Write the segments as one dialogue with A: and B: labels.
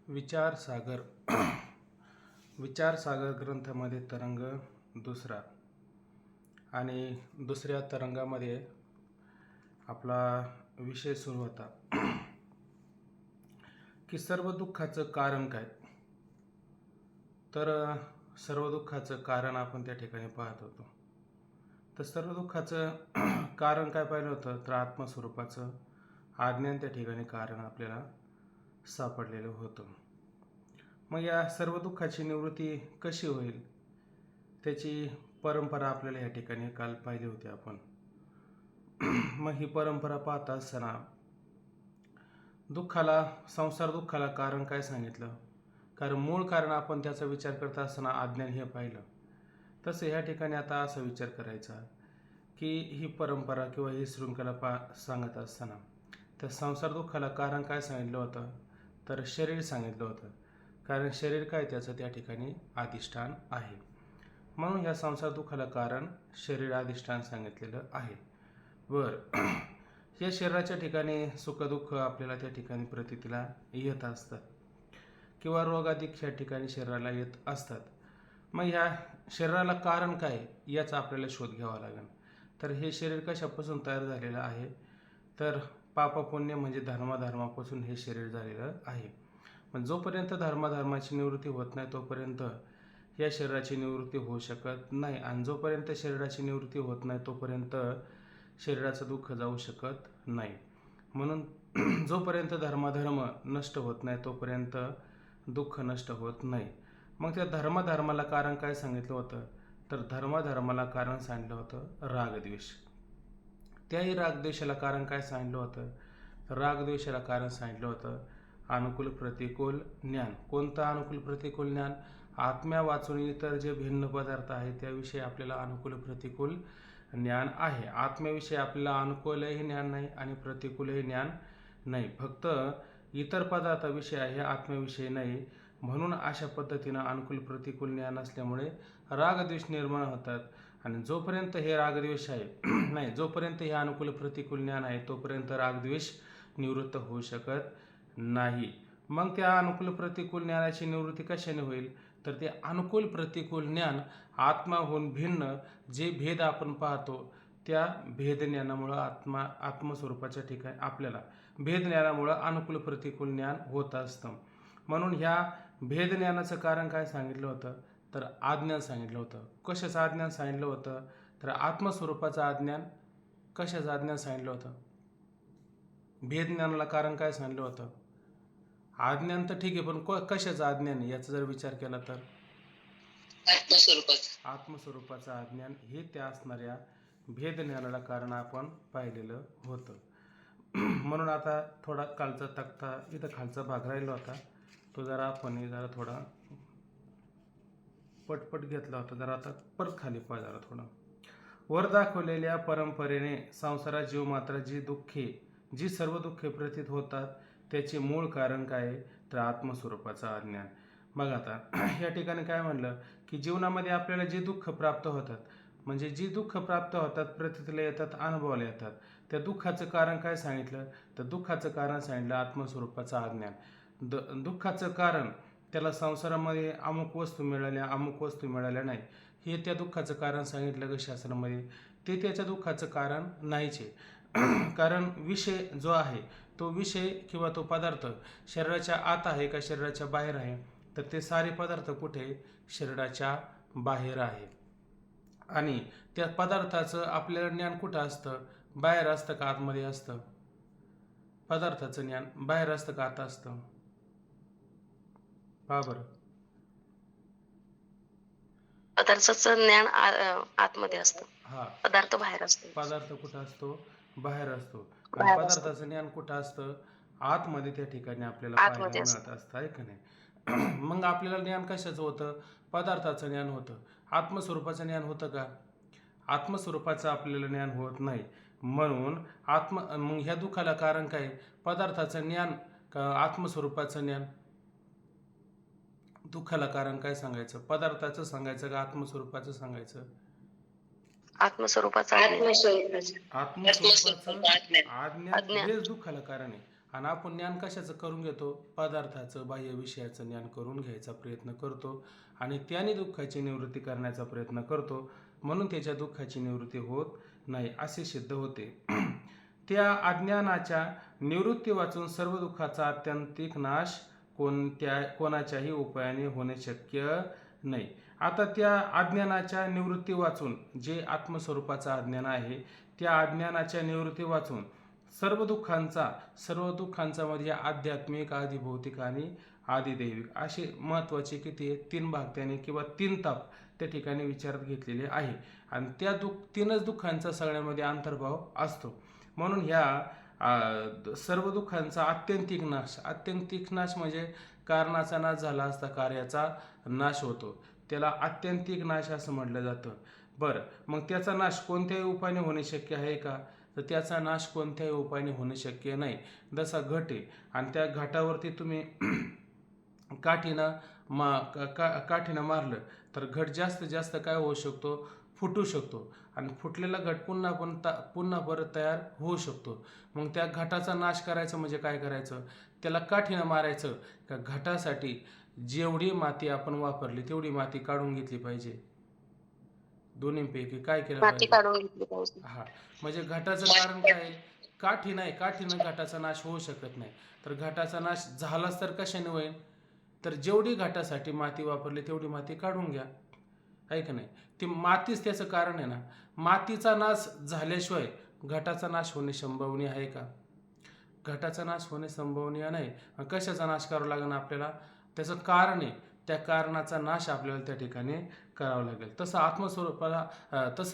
A: विचारसागर विचारसागर ग्रंथामध्ये तरंग दुसरा आणि दुसऱ्या तरंगामध्ये आपला विषय सुरू होता की सर्व दुःखाचं कारण काय. तर सर्व दुःखाचं कारण आपण त्या ठिकाणी पाहत होतो. तर सर्व दुःखाचं कारण काय पाहिलं होतं, तर आत्मस्वरूपाचं अज्ञान त्या ठिकाणी कारण आपल्याला सापडलेलं होतं. मग या सर्व दुःखाची निवृत्ती कशी होईल त्याची परंपरा आपल्याला या ठिकाणी काल पाहिली होती आपण. मग ही परंपरा पाहता असताना संसार दुःखाला कारण काय सांगितलं, कारण मूळ कारण आपण त्याचा विचार करत असताना अज्ञान हे पाहिलं. तसं ह्या ठिकाणी आता असा विचार करायचा की ही परंपरा किंवा ही शृंखला सांगत असताना त्या संसार दुःखाला कारण काय सांगितलं होतं, तर शरीर सांगितलं होतं. कारण शरीर काय, त्याचं त्या ठिकाणी अधिष्ठान आहे. म्हणून या संसार दुःखाला कारण शरीर अधिष्ठान सांगितलेलं आहे. या शरीराच्या ठिकाणी सुखदुःख आपल्याला त्या ठिकाणी प्रतीतीला येत असतात किंवा रोगाधिक या ठिकाणी शरीराला येत असतात. मग ह्या शरीराला कारण काय याचा आपल्याला शोध घ्यावा लागेल. तर हे शरीर कशापासून तयार झालेलं आहे, तर पापपुण्य म्हणजे धर्मापासून हे शरीर झालेलं आहे. पण जोपर्यंत धर्माची निवृत्ती होत नाही तोपर्यंत या शरीराची निवृत्ती होऊ शकत नाही, आणि जोपर्यंत शरीराची निवृत्ती होत नाही तोपर्यंत शरीराचं दुःख जाऊ शकत नाही. म्हणून जोपर्यंत धर्म नष्ट होत नाही तोपर्यंत दुःख नष्ट होत नाही. मग त्या धर्माला कारण काय सांगितलं होतं, तर धर्माला कारण सांगितलं होतं रागद्वेष. त्याही रागद्वेषाला कारण काय सांगितलं होतं, तर रागद्वेषाला कारण सांगितलं होतं अनुकूल प्रतिकूल ज्ञान. कोणतं अनुकूल प्रतिकूल ज्ञान, आत्म्या वाचून इतर जे भिन्न पदार्थ आहेत त्याविषयी आपल्याला अनुकूल प्रतिकूल ज्ञान आहे. आत्म्याविषयी आपल्याला अनुकूलही ज्ञान नाही आणि प्रतिकूलही ज्ञान नाही, फक्त इतर पदार्थाविषयी आहे, आत्म्याविषयी नाही. म्हणून अशा पद्धतीनं अनुकूल प्रतिकूल ज्ञान असल्यामुळे रागद्वेष निर्माण होतात. आणि जोपर्यंत हे रागद्वेष आहे नाही, जोपर्यंत हे अनुकूल प्रतिकूल ज्ञान आहे तोपर्यंत रागद्वेष निवृत्त होऊ शकत नाही. मग त्या अनुकूल प्रतिकूल ज्ञानाची निवृत्ती कशाने होईल, तर ते अनुकूल प्रतिकूल ज्ञान आत्माहून भिन्न जे भेद आपण पाहतो त्या भेद ज्ञानामुळं आत्मस्वरूपाच्या ठिकाणी आपल्याला भेद ज्ञानामुळं अनुकूल प्रतिकूल ज्ञान होत असतं. म्हणून ह्या भेद ज्ञानाचं कारण काय सांगितलं होतं, तर अज्ञान सांगितलं होतं. कशाचं अज्ञान सांगितलं होतं, तर आत्मस्वरूपाचं अज्ञान. कशाचं अज्ञान सांगितलं होतं, भेद ज्ञानाला कारण काय सांगितलं होतं, अज्ञान. तर ठीक आहे, पण कशाचं अज्ञान याचा जर विचार केला तर आत्मस्वरूपाचं अज्ञान हे त्या असणाऱ्या भेद ज्ञानाला कारण आपण पाहिलेलं होतं. म्हणून आता थोडा कालचा तक्ता इथं खालचा भाग राहिला होता, तो जरा आपण थोडा पटपट घेतला होता. जरा आता परत खाली पहा जरा थोडं. वर दाखवलेल्या परंपरेने संसारात जीव मात्र जी सर्व दुःखे प्रतीत होतात त्याचे मूळ कारण काय, तर आत्मस्वरूपाचं अज्ञान. बघा आता या ठिकाणी काय म्हणलं की जीवनामध्ये आपल्याला जे दुःख प्राप्त होतात, म्हणजे जी दुःख प्राप्त होतात, प्रतीतीला येतात, अनुभवाला येतात, त्या दुःखाचं कारण काय सांगितलं, तर दुःखाचं कारण सांगितलं आत्मस्वरूपाचं अज्ञान. दुःखाचं कारण त्याला संसारामध्ये अमुक वस्तू मिळाल्या नाही हे त्या दुःखाचं कारण सांगितलं ग शास्त्रामध्ये. ते त्याच्या दुःखाचं कारण नाहीच आहे. कारण विषय जो आहे तो विषय किंवा तो पदार्थ शरीराच्या आत आहे का शरीराच्या बाहेर आहे, तर ते सारे पदार्थ कुठे, शरीराच्या बाहेर आहे. आणि त्या पदार्थाचं आपल्याला ज्ञान कुठं असतं, बाहेर असतं का आतमध्ये असतं, पदार्थाचं ज्ञान बाहेर असतं का आत असतं, पहा बरं.
B: पदार्थाचं ज्ञान आतमध्ये असतं,
A: हा,
B: पदार्थ बाहेर असतो.
A: पदार्थ कुठं असतो, बाहेर असतो. आणि पदार्थाचं ज्ञान कुठं असतं, आतमध्ये त्या ठिकाणी आपल्याला पाहायला मिळत असतं, आहे का नाही. मग आपल्याला ज्ञान कशाचं होतं, पदार्थाचं ज्ञान होतं. आत्मस्वरूपाचं ज्ञान होतं का, आत्मस्वरूपाचं आपल्याला ज्ञान होत नाही. म्हणून मग ह्या दुःखाला कारण काय, पदार्थाचं ज्ञान का आत्मस्वरूपाचं ज्ञान. दुःखाला कारण काय सांगायचं, पदार्थाचं सांगायचं का आत्मस्वरूपाचं सांगायचं, आत्मस्वरूपाचं अज्ञान हेच दुःखाला कारण आहे. आणि आपण ज्ञान कशाचं करून घेतो? पदार्थाचं, बाह्य विषयाचं ज्ञान करून घ्यायचा प्रयत्न करतो आणि त्याने दुःखाची निवृत्ती करण्याचा प्रयत्न करतो, म्हणून त्याच्या दुःखाची निवृत्ती होत नाही असे सिद्ध होते. त्या अज्ञानाच्या निवृत्ती वाचून सर्व दुःखाचा आत्यंतिक नाश कोणाच्याही उपायाने होणे शक्य नाही. आता त्या अज्ञानाच्या निवृत्ती वाचून, जे आत्मस्वरूपाचं अज्ञान आहे, त्या अज्ञानाच्या निवृत्ती वाचून सर्व दुःखांचा म्हणजे आध्यात्मिक, आधिभौतिक आणि आधिदैविक असे महत्त्वाचे किती 3 भाग त्याने किंवा 3 ताप त्या ठिकाणी विचारात घेतलेले आहे. आणि त्या तीनच दुःखांचा सगळ्यामध्ये अंतर्भाव असतो. म्हणून ह्या सर्व दुःखांचा आत्यंतिक नाश म्हणजे कारणाचा नाश झाला असता कार्याचा नाश होतो, त्याला आत्यंतिक नाश असं म्हटलं जातं. बरं, मग त्याचा नाश कोणत्याही उपायाने होणे शक्य आहे का? तर त्याचा नाश कोणत्याही उपायाने होणे शक्य नाही. जसा घट आहे आणि त्या घाटावरती तुम्ही काठीनं मारलं तर घट जास्तीत जास्त काय होऊ शकतो? फुटू शकतो. आणि फुटलेला घट पुन्हा परत तयार होऊ शकतो. मग त्या घटाचा नाश करायचा म्हणजे काय करायचं? त्याला काठीनं मारायचं का घटासाठी जेवढी माती आपण वापरली तेवढी माती काढून घेतली पाहिजे? दोन्हीपैकी काय केलं
B: माती
A: पाहिजे?
B: काढून घेतली पाहिजे.
A: हा, म्हणजे घटाचं कारण काय आहे? काठीनं घटाचा नाश होऊ शकत नाही. तर घटाचा नाश झालाच तर कशाने होईल? तर जेवढी घटासाठी माती वापरली तेवढी माती काढून घ्या, आहे का नाही? ती मातीच त्याचं कारण आहे ना. मातीचा नाश झाल्याशिवाय घटाचा नाश होणे संभवनीय आहे का? घटाचा नाश होणे संभवनीय नाही. कशाचा नाश करावा लागेल आपल्याला? त्याचं कारण आहे, त्या कारणाचा नाश आपल्याला त्या ठिकाणी करावा लागेल. तसं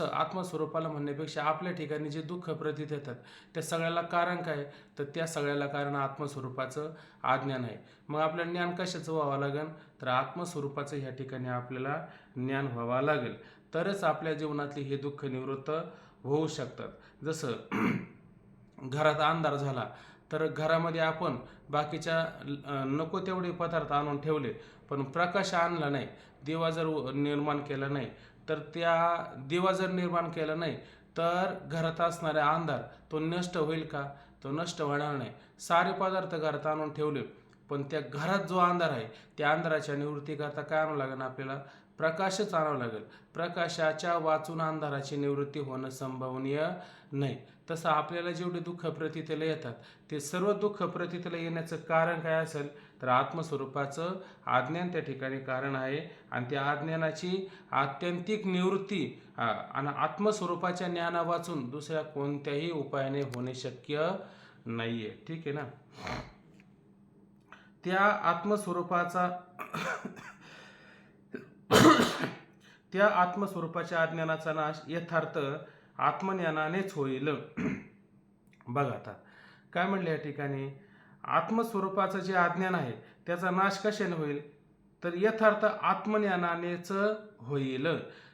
A: आत्मस्वरूपाला म्हणण्यापेक्षा आपल्या ठिकाणी जे दुःख प्रतीत येतात त्या सगळ्याला कारण काय? तर त्या सगळ्याला कारण आत्मस्वरूपाचं अज्ञान आहे. मग आपल्याला ज्ञान कशाचं व्हावं लागेल? तर आत्मस्वरूपाचं ह्या ठिकाणी आपल्याला ज्ञान व्हावं लागेल, तरच आपल्या जीवनातली हे दुःख निवृत्त होऊ शकतात. जसं घरात अंधार झाला तर घरामध्ये आपण बाकीच्या नको तेवढे पदार्थ आणून ठेवले पण प्रकाश आणला नाही, दिवा जर निर्माण केला नाही, तर दिवा जर निर्माण केला नाही तर घरात असणारा अंधार तो नष्ट होईल का? तो नष्ट होणार नाही. सारे पदार्थ घरात आणून ठेवले पण त्या घरात जो अंधार आहे त्या अंधाराच्या निवृत्ती करता काय आणावं लागेल आपल्याला? प्रकाशच आणावं लागेल. प्रकाशाच्या वाचून अंधाराची निवृत्ती होणं संभवनीय नाही. तसं आपल्याला जेवढे दुःख प्रतीतीला येतात ते सर्व दुःख प्रतीतीला येण्याचं कारण काय असेल? तर आत्मस्वरूपाचं अज्ञान त्या ठिकाणी कारण आहे. आणि त्या अज्ञानाची आत्यंतिक निवृत्ती आणि आत्मस्वरूपाच्या ज्ञाना वाचून दुसऱ्या कोणत्याही उपायाने होणे शक्य नाहीये. ठीक आहे ना. त्या आत्मस्वरूपाच्या अज्ञानाचा नाश यथार्थ आत्मज्ञानानेच होईल. बघा आता काय म्हणले या ठिकाणी? आत्मस्वरूपाचं जे अज्ञान आहे त्याचा नाश कशाने होईल? तर यथार्थ आत्मज्ञानानेच होईल.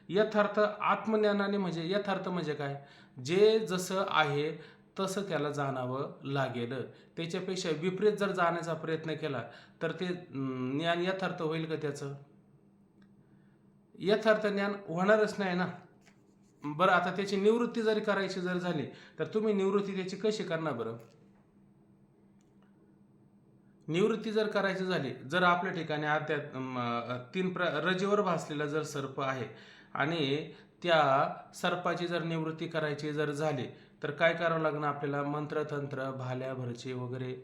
A: यथार्थ आत्मज्ञानाने म्हणजे यथार्थ म्हणजे काय? जे जसं आहे तसं त्याला जाणावं लागेल. त्याच्यापेक्षा विपरीत जर जाण्याचा प्रयत्न केला तर ते ज्ञान यथार्थ होईल का? त्याचं यथार्थ ज्ञान होणारच नाही ना. बरं, आता त्याची निवृत्ती जरी करायची जर झाली तर तुम्ही निवृत्ती त्याची कशी करणार? बरं, निवृत्ती जर करायची झाली, जर आपल्या ठिकाणी रजेवर भासलेला जर सर्प आहे आणि त्या सर्पाची जर निवृत्ती करायची जर झाली तर काय करावं लागणार आपल्याला? मंत्रतंत्र, भाल्या भरची वगैरे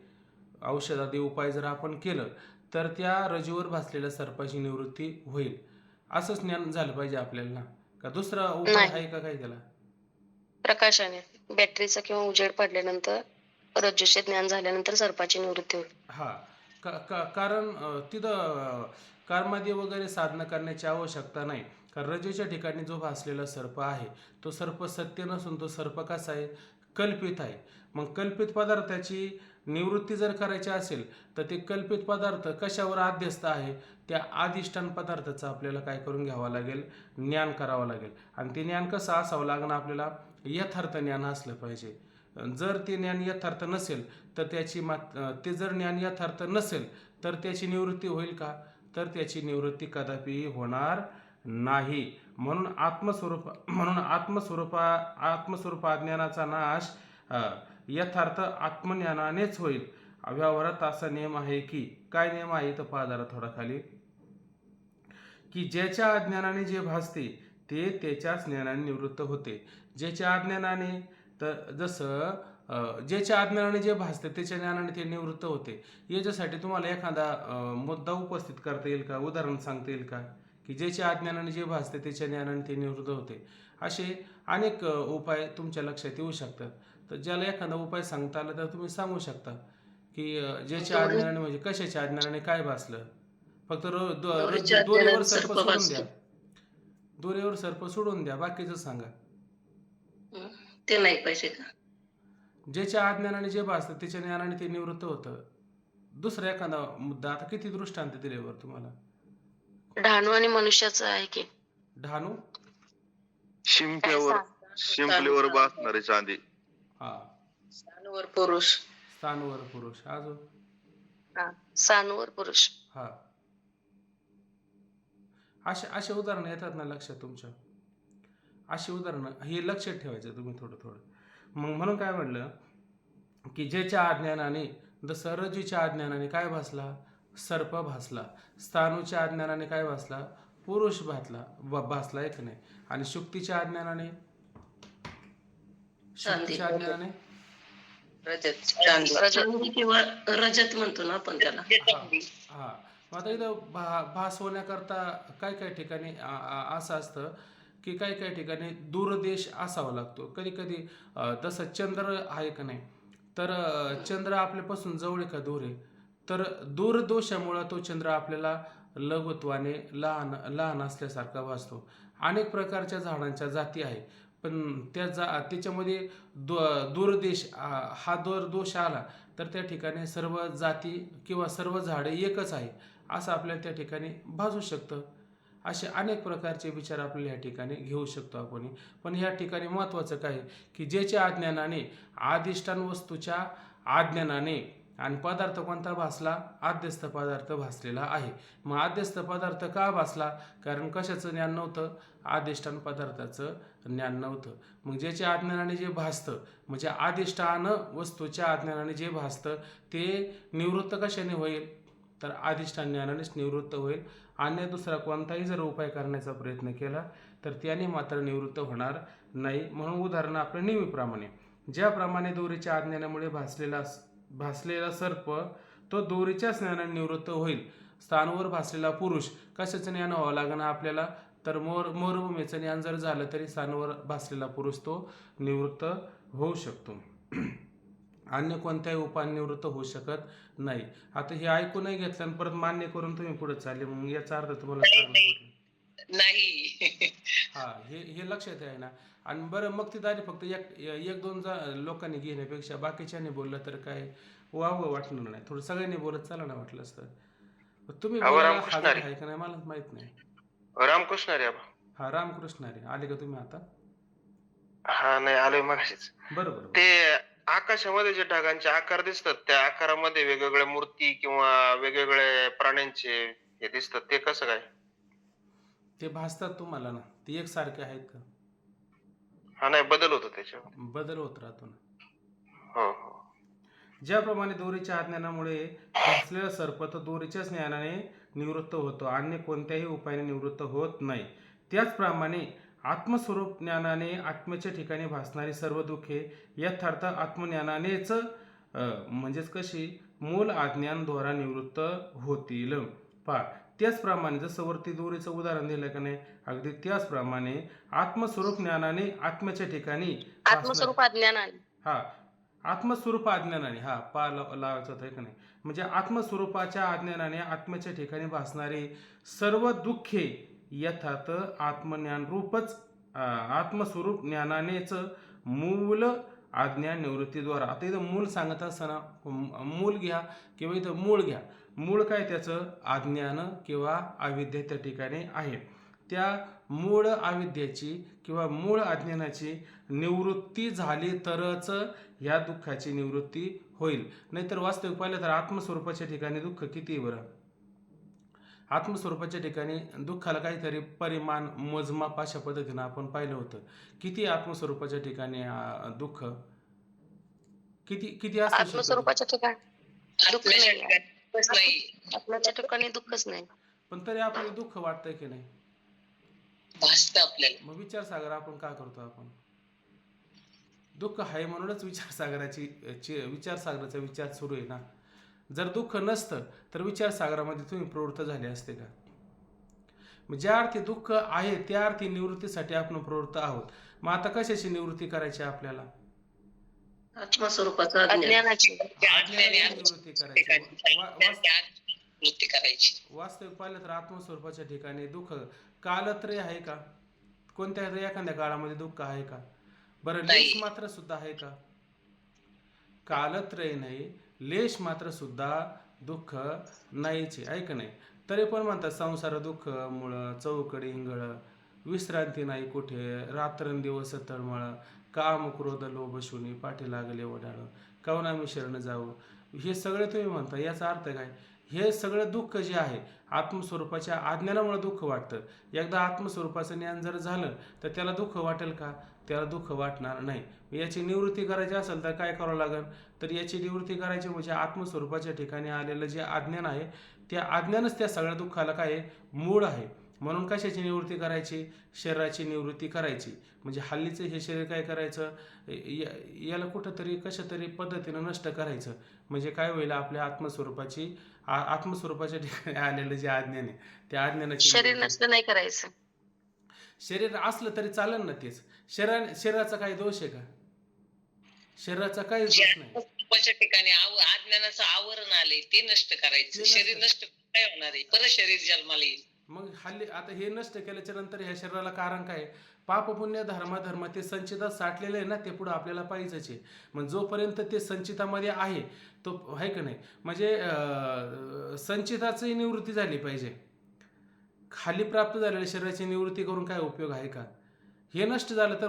A: औषधादी उपाय जर आपण केलं तर त्या रजेवर भासलेल्या सर्पाची निवृत्ती होईल. असंच ज्ञान झालं पाहिजे आपल्याला ना. का दुसरा उपाय आहे का काही त्याला?
B: प्रकाशाने, बॅटरीचा किंवा उजेड पडल्यानंतर रज्जूचे ज्ञान झाल्यानंतर सर्पाची निवृत्ती होईल.
A: हा, कारण तिथं कर्मादी वगैरे साधना करण्याची आवश्यकता नाही. कारण रजेच्या ठिकाणी जो भासलेला सर्प आहे तो सर्प सत्य नसून तो सर्प कसा आहे? कल्पित आहे. मग कल्पित पदार्थाची निवृत्ती जर करायची असेल तर ते कल्पित पदार्थ कशावर आध्यस्त आहे? त्या अधिष्ठान पदार्थाचं आपल्याला काय करून घ्यावं लागेल? ज्ञान करावं लागेल. आणि ते ज्ञान कसं असावं लागणार आपल्याला? यथार्थ ज्ञान असलं पाहिजे. जर ते ज्ञान यथार्थ नसेल तर ते जर ज्ञान यथार्थ नसेल तर त्याची निवृत्ती होईल का? तर त्याची निवृत्ती कदापि होणार नाही. म्हणून आत्मस्वरूप अज्ञानाचा नाश यथार्थ आत्मज्ञानानेच होईल. व्यवहारात असा नियम आहे की, काय नियम आहे तर पहा जरा थोडा खाली, की ज्याच्या अज्ञानाने जे भासते ते त्याच्याच ज्ञानाने निवृत्त होते. ज्याच्या अज्ञानाने, तर जसं ज्याच्या अज्ञानाने जे भासते त्याच्या ज्ञानाने ते निवृत्त होते. याच्यासाठी तुम्हाला एखादा मुद्दा उपस्थित करता येईल का, उदाहरण सांगता येईल का, की ज्याच्या अज्ञानाने जे भासते त्याच्या ज्ञानाने ते निवृत्त होते. असे अनेक उपाय तुमच्या लक्षात येऊ शकतात. तर ज्याला एखादा उपाय सांगता आला तर तुम्ही सांगू शकता, की ज्याच्या
B: दोरी
A: अज्ञानाने म्हणजे कशाच्या अज्ञानाने काय भासलं. फक्त
B: दोरीच्या
A: दोरीवर
B: अज्ञानाने
A: सर्प
B: सर्प
A: सोडून द्या,
B: भासतो.
A: दोरीवर सर्प सोडून द्या, बाकीचं सांगा.
B: हं. ते नाही पाहिजे का?
A: ज्याच्या अज्ञानाने जे भासतं त्याच्या ज्ञानाने ते निवृत्त होतं. दुसरा एखादा मुद्दा, आता किती दृष्टांत दिल्यावर तुम्हाला.
B: डहाणू आणि मनुष्याचं आहे की.
A: डहाणू,
C: शिंप्यावर शिंपलीवर बसणारी चांदी.
A: हा,
B: सानूवर पुरुष.
A: स्थानवर पुरुष, अजून
B: हा, सानूवर पुरुष.
A: हा, असे असे उदाहरणं येतात ना लक्षात तुमच्या. अशी उदाहरणं हे लक्षात ठेवायचं तुम्ही थोडं थोडं. मग म्हणून काय म्हटलं, की ज्याच्या अज्ञानाने, जसं रज्जूच्या अज्ञानाने काय भासला, सर्प भासला. स्थाणूच्या अज्ञानाने काय भासला, पुरुष भासला एक नाही. आणि शुक्तीच्या अज्ञानाने, शुक्तीच्या अज्ञानाने
B: रजत, चांदी किंवा रजत म्हणतो ना आपण त्याला.
A: हा. मग आता इथं भास होण्याकरता काय काय ठिकाणी असं असतं, की काही काही ठिकाणी दूरदेश असावा लागतो. कधी कधी तसं चंद्र आहे का नाही, तर चंद्र आपल्यापासून जवळ आहे का दूर आहे, तर दूरदोषामुळं तो चंद्र आपल्याला लघुत्वाने लहान लहान असल्यासारखा भासतो. अनेक प्रकारच्या झाडांच्या जाती आहे, पण त्याच्यामध्ये दूरदेश हा दूरदोष आला तर त्या ठिकाणी सर्व जाती किंवा सर्व झाडे एकच आहे असं आपल्याला त्या ठिकाणी भासू शकतं. असे अनेक प्रकारचे विचार आपल्याला या ठिकाणी घेऊ शकतो आपण. पण ह्या ठिकाणी महत्त्वाचं काय, की ज्याच्या अज्ञानाने, अधिष्ठान वस्तूच्या अज्ञानाने, आणि पदार्थ कोणता भासला, आद्यस्थ पदार्थ भासलेला आहे. मग आद्यस्थ पदार्थ का भासला, कारण कशाचं ज्ञान नव्हतं, अधिष्ठान पदार्थाचं ज्ञान नव्हतं. मग ज्याच्या अज्ञानाने जे भासतं, म्हणजे अधिष्ठान वस्तूच्या अज्ञानाने जे भासतं ते निवृत्त कशाने होईल, तर अधिष्ठान ज्ञानानेच निवृत्त होईल. अन्य दुसरा कोणताही जर उपाय करण्याचा प्रयत्न केला तर त्याने मात्र निवृत्त होणार नाही. म्हणून उदाहरण आपल्या नेहमीप्रमाणे, ज्याप्रमाणे दोरीच्या अज्ञानामुळे भासलेला सर्प तो दोरीच्या ज्ञानाने निवृत्त होईल. स्थानवर भासलेला पुरुष कशाचं ज्ञान व्हावं लागणार आपल्याला, तर मोरभूमीचं ज्ञान जर झालं तरी स्थानवर भासलेला पुरुष तो निवृत्त होऊ शकतो. अन्य कोणत्याही उपाय निवृत्त होऊ शकत नाही. आता हे ऐकूनही घेतलं आणि परत मान्य करून तुम्ही पुढे चालले, मग याचा अर्थ तुम्हाला चांगला पडला
B: नाही.
A: हा, हे लक्षात आहे ना. आणि बरं, मग ती दारी फक्त एक दोन लोकांनी घेण्यापेक्षा बाकीच्यांनी बोललं तर काय वावं वाटणार नाही. थोडं सगळ्यांनी बोलत चला ना वाटलं असतं. तुम्ही बोलायला हजर आहे का नाही मला माहित नाही.
C: रामकृष्ण रे.
A: हा, रामकृष्ण रे, आले का तुम्ही आता?
C: हा, नाही आलोय मगाशीच.
A: बरोबर.
C: ते आकाशामध्ये जे ढगांचे आकार दिसतात त्या आकारामध्ये वेगवेगळ्या मूर्ती किंवा वेगवेगळ्या प्राण्यांचे हे दिसतात, ते कसं काय?
A: ते भासतात तुम्हाला ना, ते एकसारखे आहेत का?
C: हा, नाही बदल होतो त्याच्यावर.
A: बदल होत राहतो ना.
C: हो हो.
A: ज्याप्रमाणे दोरीच्या अज्ञानामुळे भासलेला सर्प तो दोरीच्याच ज्ञानाने निवृत्त होतो, अन्य कोणत्याही उपायाने निवृत्त होत नाही, त्याचप्रमाणे आत्मस्वरूप ज्ञानाने आत्म्याच्या ठिकाणी भासणारी सर्व दुःखे यथार्थ आत्मज्ञानानेच म्हणजेच कशी मूल अज्ञानद्वारा निवृत्त होतील. पहा, त्याचप्रमाणे जसं वरती दोरीचं उदाहरण दिलं का नाही, अगदी त्याचप्रमाणे आत्मस्वरूप ज्ञानाने आत्म्याच्या ठिकाणी
B: आत्मस्वरूप अज्ञानाने.
A: हा, आत्मस्वरूप अज्ञानाने, हा पा लावायचं होतं का नाही, म्हणजे आत्मस्वरूपाच्या अज्ञानाने आत्म्याच्या ठिकाणी भासणारी सर्व दुःखे यथार्थ आत्मज्ञान रूपच आत्मस्वरूप ज्ञानानेच मूल अज्ञान निवृत्तीद्वारा. आता इथं मूल सांगत असताना मूल घ्या किंवा इथं मूळ घ्या. मूळ काय त्याचं, अज्ञान किंवा अविद्या त्या ठिकाणी आहे. त्या मूळ अविद्याची किंवा मूळ अज्ञानाची निवृत्ती झाली तरच ह्या दुःखाची निवृत्ती होईल. नाहीतर वास्तविक पाहिलं तर आत्मस्वरूपाच्या ठिकाणी दुःख किती बरं, आत्मस्वरूपाच्या ठिकाणी दुःखाला काहीतरी परिमाण मोजमाप अशा पद्धतीनं आपण पाहिलं होतं. किती आत्मस्वरूपाच्या ठिकाणी दुःख किती किती असू शकतं.
B: आत्मस्वरूपाच्या ठिकाणी दुःख
D: आपल्याच्या
B: नाही
D: ठिकाणी दुःखच नाही.
B: आपल्याच्या ठिकाणी दुःखच नाही.
A: पण तरी आपल्याला दुःख वाटतंय की नाही?
D: भासतं आपल्याला.
A: मग विचारसागर आपण का करतो? आपण दुःख आहे म्हणूनच विचारसागराचा विचार सुरू आहे ना. जर दुःख नसतं तर विचारसागरामध्ये तुम्ही प्रवृत्त झाले असते का? मग ज्या अर्थी दुःख आहे त्या अर्थी निवृत्तीसाठी आपण प्रवृत्त आहोत. मग आता कशाची निवृत्ती करायची आपल्याला?
D: आत्मस्वरूपाचं अज्ञान.
B: अज्ञानाची.
A: अज्ञानाची निवृत्ती करायची.
D: वृत्ती करायची.
A: वास्तविक पाहिलं तर आत्मस्वरूपाच्या ठिकाणी दुःख कालत्रय आहे का? कोणत्या तरी एखाद्या काळामध्ये दुःख आहे का? बरं,
D: नाही.
A: लेश मात्र सुद्धा आहे का? कालत्रय नाही, लेश मात्र सुद्धा दुःख नाहीचे, आहे का नाही? तरी पण म्हणतात संसार दुःख मुळं चौकडी इंगळ, विश्रांती नाही कुठे, रात्रंदिवस तळमळ, काम क्रोध लोभ शून्य, पाठी लागले ओढाळ, कवना मी शरण जाऊ. हे सगळे तुम्ही म्हणता, याचा अर्थ काय? हे सगळं दुःख जे आहे आत्मस्वरूपाच्या अज्ञानामुळे दुःख वाटतं. एकदा आत्मस्वरूपाचं ज्ञान जर झालं तर त्याला दुःख वाटेल का? त्याला दुःख वाटणार नाही. याची निवृत्ती करायची असेल तर काय करावं लागेल? तर याची निवृत्ती करायची म्हणजे आत्मस्वरूपाच्या ठिकाणी आलेलं जे अज्ञान आहे त्या अज्ञानच त्या सगळ्या दुःखाला काय आहे? मूळ आहे. म्हणून कशाची निवृत्ती करायची? शरीराची निवृत्ती करायची. म्हणजे हल्लीचं हे शरीर काय करायचं? याला कुठंतरी कशातरी पद्धतीनं नष्ट करायचं. म्हणजे काय होईल? आपल्या आत्मस्वरूपाच्या ठिकाणी आलेलं जे अज्ञान आहे त्या अज्ञानाची
B: शरीर नसलं नाही करायचं.
A: शरीर असलं तरी चालेल ना. तेच शरीराचा काही दोष आहे का? शरीराचा काही दोष नाही.
D: आत्मस्वरूपाच्या ठिकाणी अज्ञानाचं आवरण आले ते नष्ट करायचं. शरीर नष्ट काय होणार आहे? परत शरीर जन्माला येईल.
A: मग हल्ली आता हे नष्ट केल्याच्या नंतर ह्या शरीराला कारण काय? पाप पुण्य धर्म ते संचितात साठलेलं आहे ना, ते पुढं आपल्याला पाहिजेच आहे. मग जोपर्यंत ते संचितामध्ये आहे तो आहे का नाही, म्हणजे संचिताची निवृत्ती झाली पाहिजे. खाली प्राप्त झालेल्या शरीराची निवृत्ती करून काय उपयोग आहे का? हे नष्ट झालं तर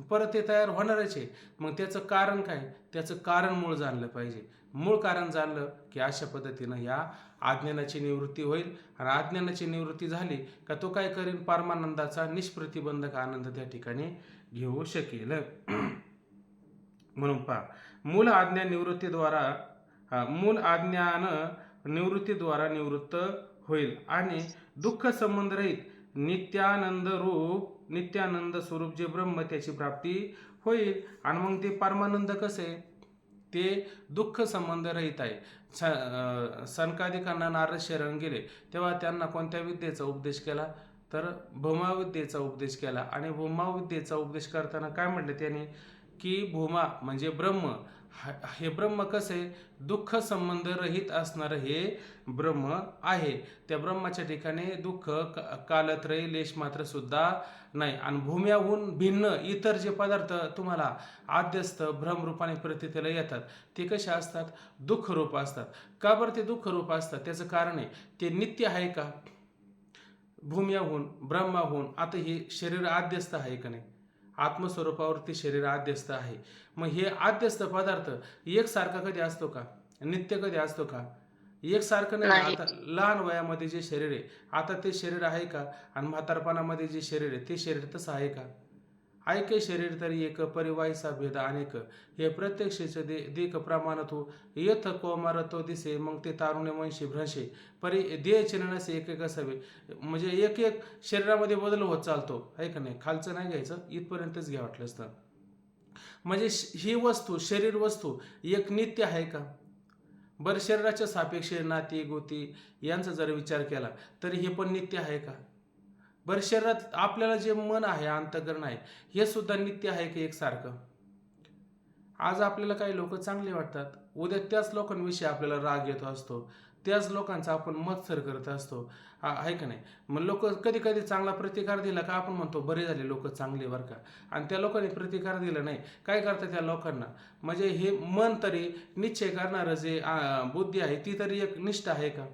A: परत ते तयार होणारच आहे. मग त्याचं कारण काय? त्याचं कारण मूळ जाणलं पाहिजे. मूळ कारण जाणलं की अशा पद्धतीनं ह्या अज्ञानाची निवृत्ती होईल. आणि अज्ञानाची निवृत्ती झाली का तो काय करेल? परमानंदाचा निष्प्रतिबंधक आनंद त्या ठिकाणी घेऊ शकेल. म्हणून पहा, मूल अज्ञान निवृत्तीद्वारा निवृत्त होईल आणि दुःख संबंध रहित नित्यानंद स्वरूप जे ब्रह्म त्याची प्राप्ती होईल. आणि मग ते परमानंद कसं आहे? ते दुःख संबंध रहित आहे. सनकादिकांना नारद शरण गेले तेव्हा त्यांना कोणत्या विद्येचा उपदेश केला? तर भूमाविद्येचा उपदेश केला. आणि भूमाविद्येचा उपदेश करताना काय म्हटलं त्याने? की भूमा म्हणजे ब्रह्म, हे ब्रह्म कसं आहे? दुःख संबंध रहित असणारं हे ब्रह्म आहे. त्या ब्रह्माच्या ठिकाणी दुःख कालत्रय लेश मात्र सुद्धा नाही. आणि भूम्याहून भिन्न इतर जे पदार्थ तुम्हाला आद्यस्थ भ्रमरूपाने प्रतीतीला येतात ते कसे असतात? दुःखरूप असतात. का बरं ते दुःखरूप असतात? त्याचं कारण आहे, ते नित्य आहे का? भूम्याहून ब्रह्माहून आता हे शरीर आद्यस्थ आहे का नाही? आत्मस्वरूपावरती शरीर आद्यस्थ आहे. मग हे आद्यस्थ पदार्थ एकसारखा कधी असतो का? नित्य कधी असतो का? एकसारखं नाही. आता लहान वयामध्ये जे शरीर आहे आता ते शरीर आहे का? आणि म्हातारपणामध्ये जे शरीर आहे ते शरीर तसं आहे का? ऐके शरीर तरी एक परिवायसा भेद अनेक, हे प्रत्यक्षेच देख प्रमाणात यथ कोमारतो दिसे, मग ते तारुण्य वंशी भ्रंशे परी देह चिन्हसे एक असावे. म्हणजे एक शरीरामध्ये बदल होत चालतो, आहे का नाही? खालचं नाही घ्यायचं, इथपर्यंतच घ्या वाटलं असतं. म्हणजे ही वस्तू शरीर वस्तू एक नित्य आहे का? बरं, शरीराच्या सापेक्ष नाती गोती यांचा जर विचार केला तरी हे पण नित्य आहे का? बरं, शरीरात आपल्याला जे मन आहे अंतःकरण आहे हे सुद्धा नित्य आहे की एकसारखं? आज आपल्याला काही लोक चांगले वाटतात, उद्या त्याच लोकांविषयी आपल्याला राग येतो असतो, त्याच लोकांचा आपण मत्सर करत असतो, आहे का नाही? मग लोक कधी कधी चांगला प्रतिकार दिला का आपण म्हणतो बरे झाले लोक चांगले बरं का, आणि त्या लोकांनी प्रतिकार दिला नाही, काय करतात त्या लोकांना? म्हणजे हे मन तरी निश्चय करणारं जे बुद्धी आहे ती तरी एक निष्ठ आहे का?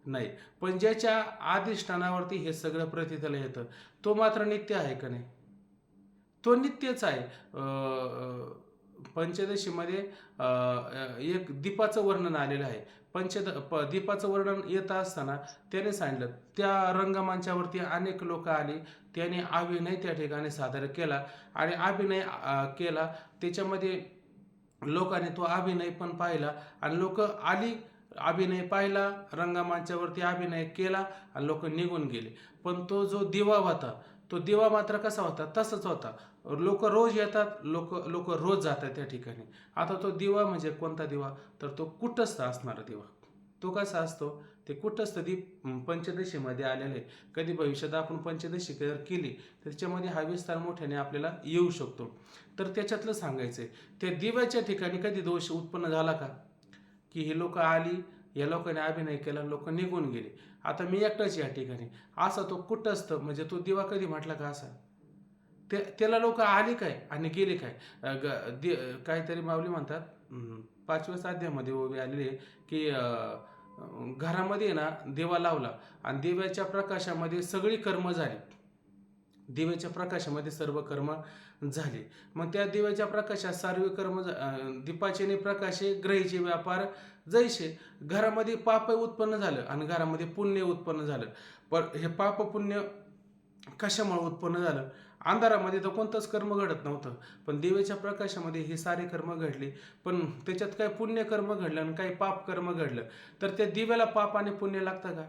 A: नाही. पण ज्याच्या अधिष्ठानावरती हे सगळं प्रतीतला येतं तो मात्र नित्य आहे का नाही? तो नित्यच आहे. पंचदशीमध्ये एक दीपाचं वर्णन आलेलं आहे. दीपाचं वर्णन येत असताना त्याने सांगितलं त्या रंगमंचावरती अनेक लोक आली, त्याने अभिनय त्या ठिकाणी सादर केला आणि अभिनय केला त्याच्यामध्ये लोकांनी तो अभिनय पण पाहिला आणि लोक आली, अभिनय पाहिला, रंगमंचावरती अभिनय केला आणि लोक निघून गेले. पण तो जो दिवा होता, तो दिवा मात्र कसा होता? तसंच होता. लोक रोज येतात, लोक लोक रोज जातात त्या ठिकाणी. आता तो दिवा म्हणजे कोणता दिवा? तर तो कुटस्थ असणारा दिवा. तो कसा असतो? ते कुटस्थ दीप पंचदशीमध्ये आलेले. कधी भविष्यात आपण पंचदशी केली तर त्याच्यामध्ये हा विस्तार मोठ्याने आपल्याला येऊ शकतो. तर त्याच्यातलं सांगायचंय, त्या दिव्याच्या ठिकाणी कधी दोष उत्पन्न झाला का? की ही लोक आली, या लोकांनी अभिनय केला, लोक निघून गेले, आता मी एकटाच या ठिकाणी, असा तो कुटस्थ म्हणजे तो दिवा कधी म्हटला का असा? त्याला लोक आली काय आणि गेले काय? काहीतरी माऊली म्हणतात 5व्या अध्यायामध्ये उभी आलेली की घरामध्ये ना दिवा लावला आणि दिव्याच्या प्रकाशामध्ये सगळी कर्म झाली. दिव्याच्या प्रकाशामध्ये सर्व कर्म झाले. मग त्या दिव्याच्या प्रकाशात सर्व कर्म दीपाचे प्रकाशे ग्रहीचे व्यापार जैसे. घरामध्ये पाप उत्पन्न झालं आणि घरामध्ये पुण्य उत्पन्न झालं. पण हे पाप पुण्य कशामुळे उत्पन्न झालं? अंधारामध्ये तर कोणतंच कर्म घडत नव्हतं, पण दिव्याच्या प्रकाशामध्ये हे सारे कर्म घडले. पण त्याच्यात काही पुण्य कर्म घडलं आणि काही पाप कर्म घडलं, तर त्या दिव्याला पाप आणि पुण्य लागतं का?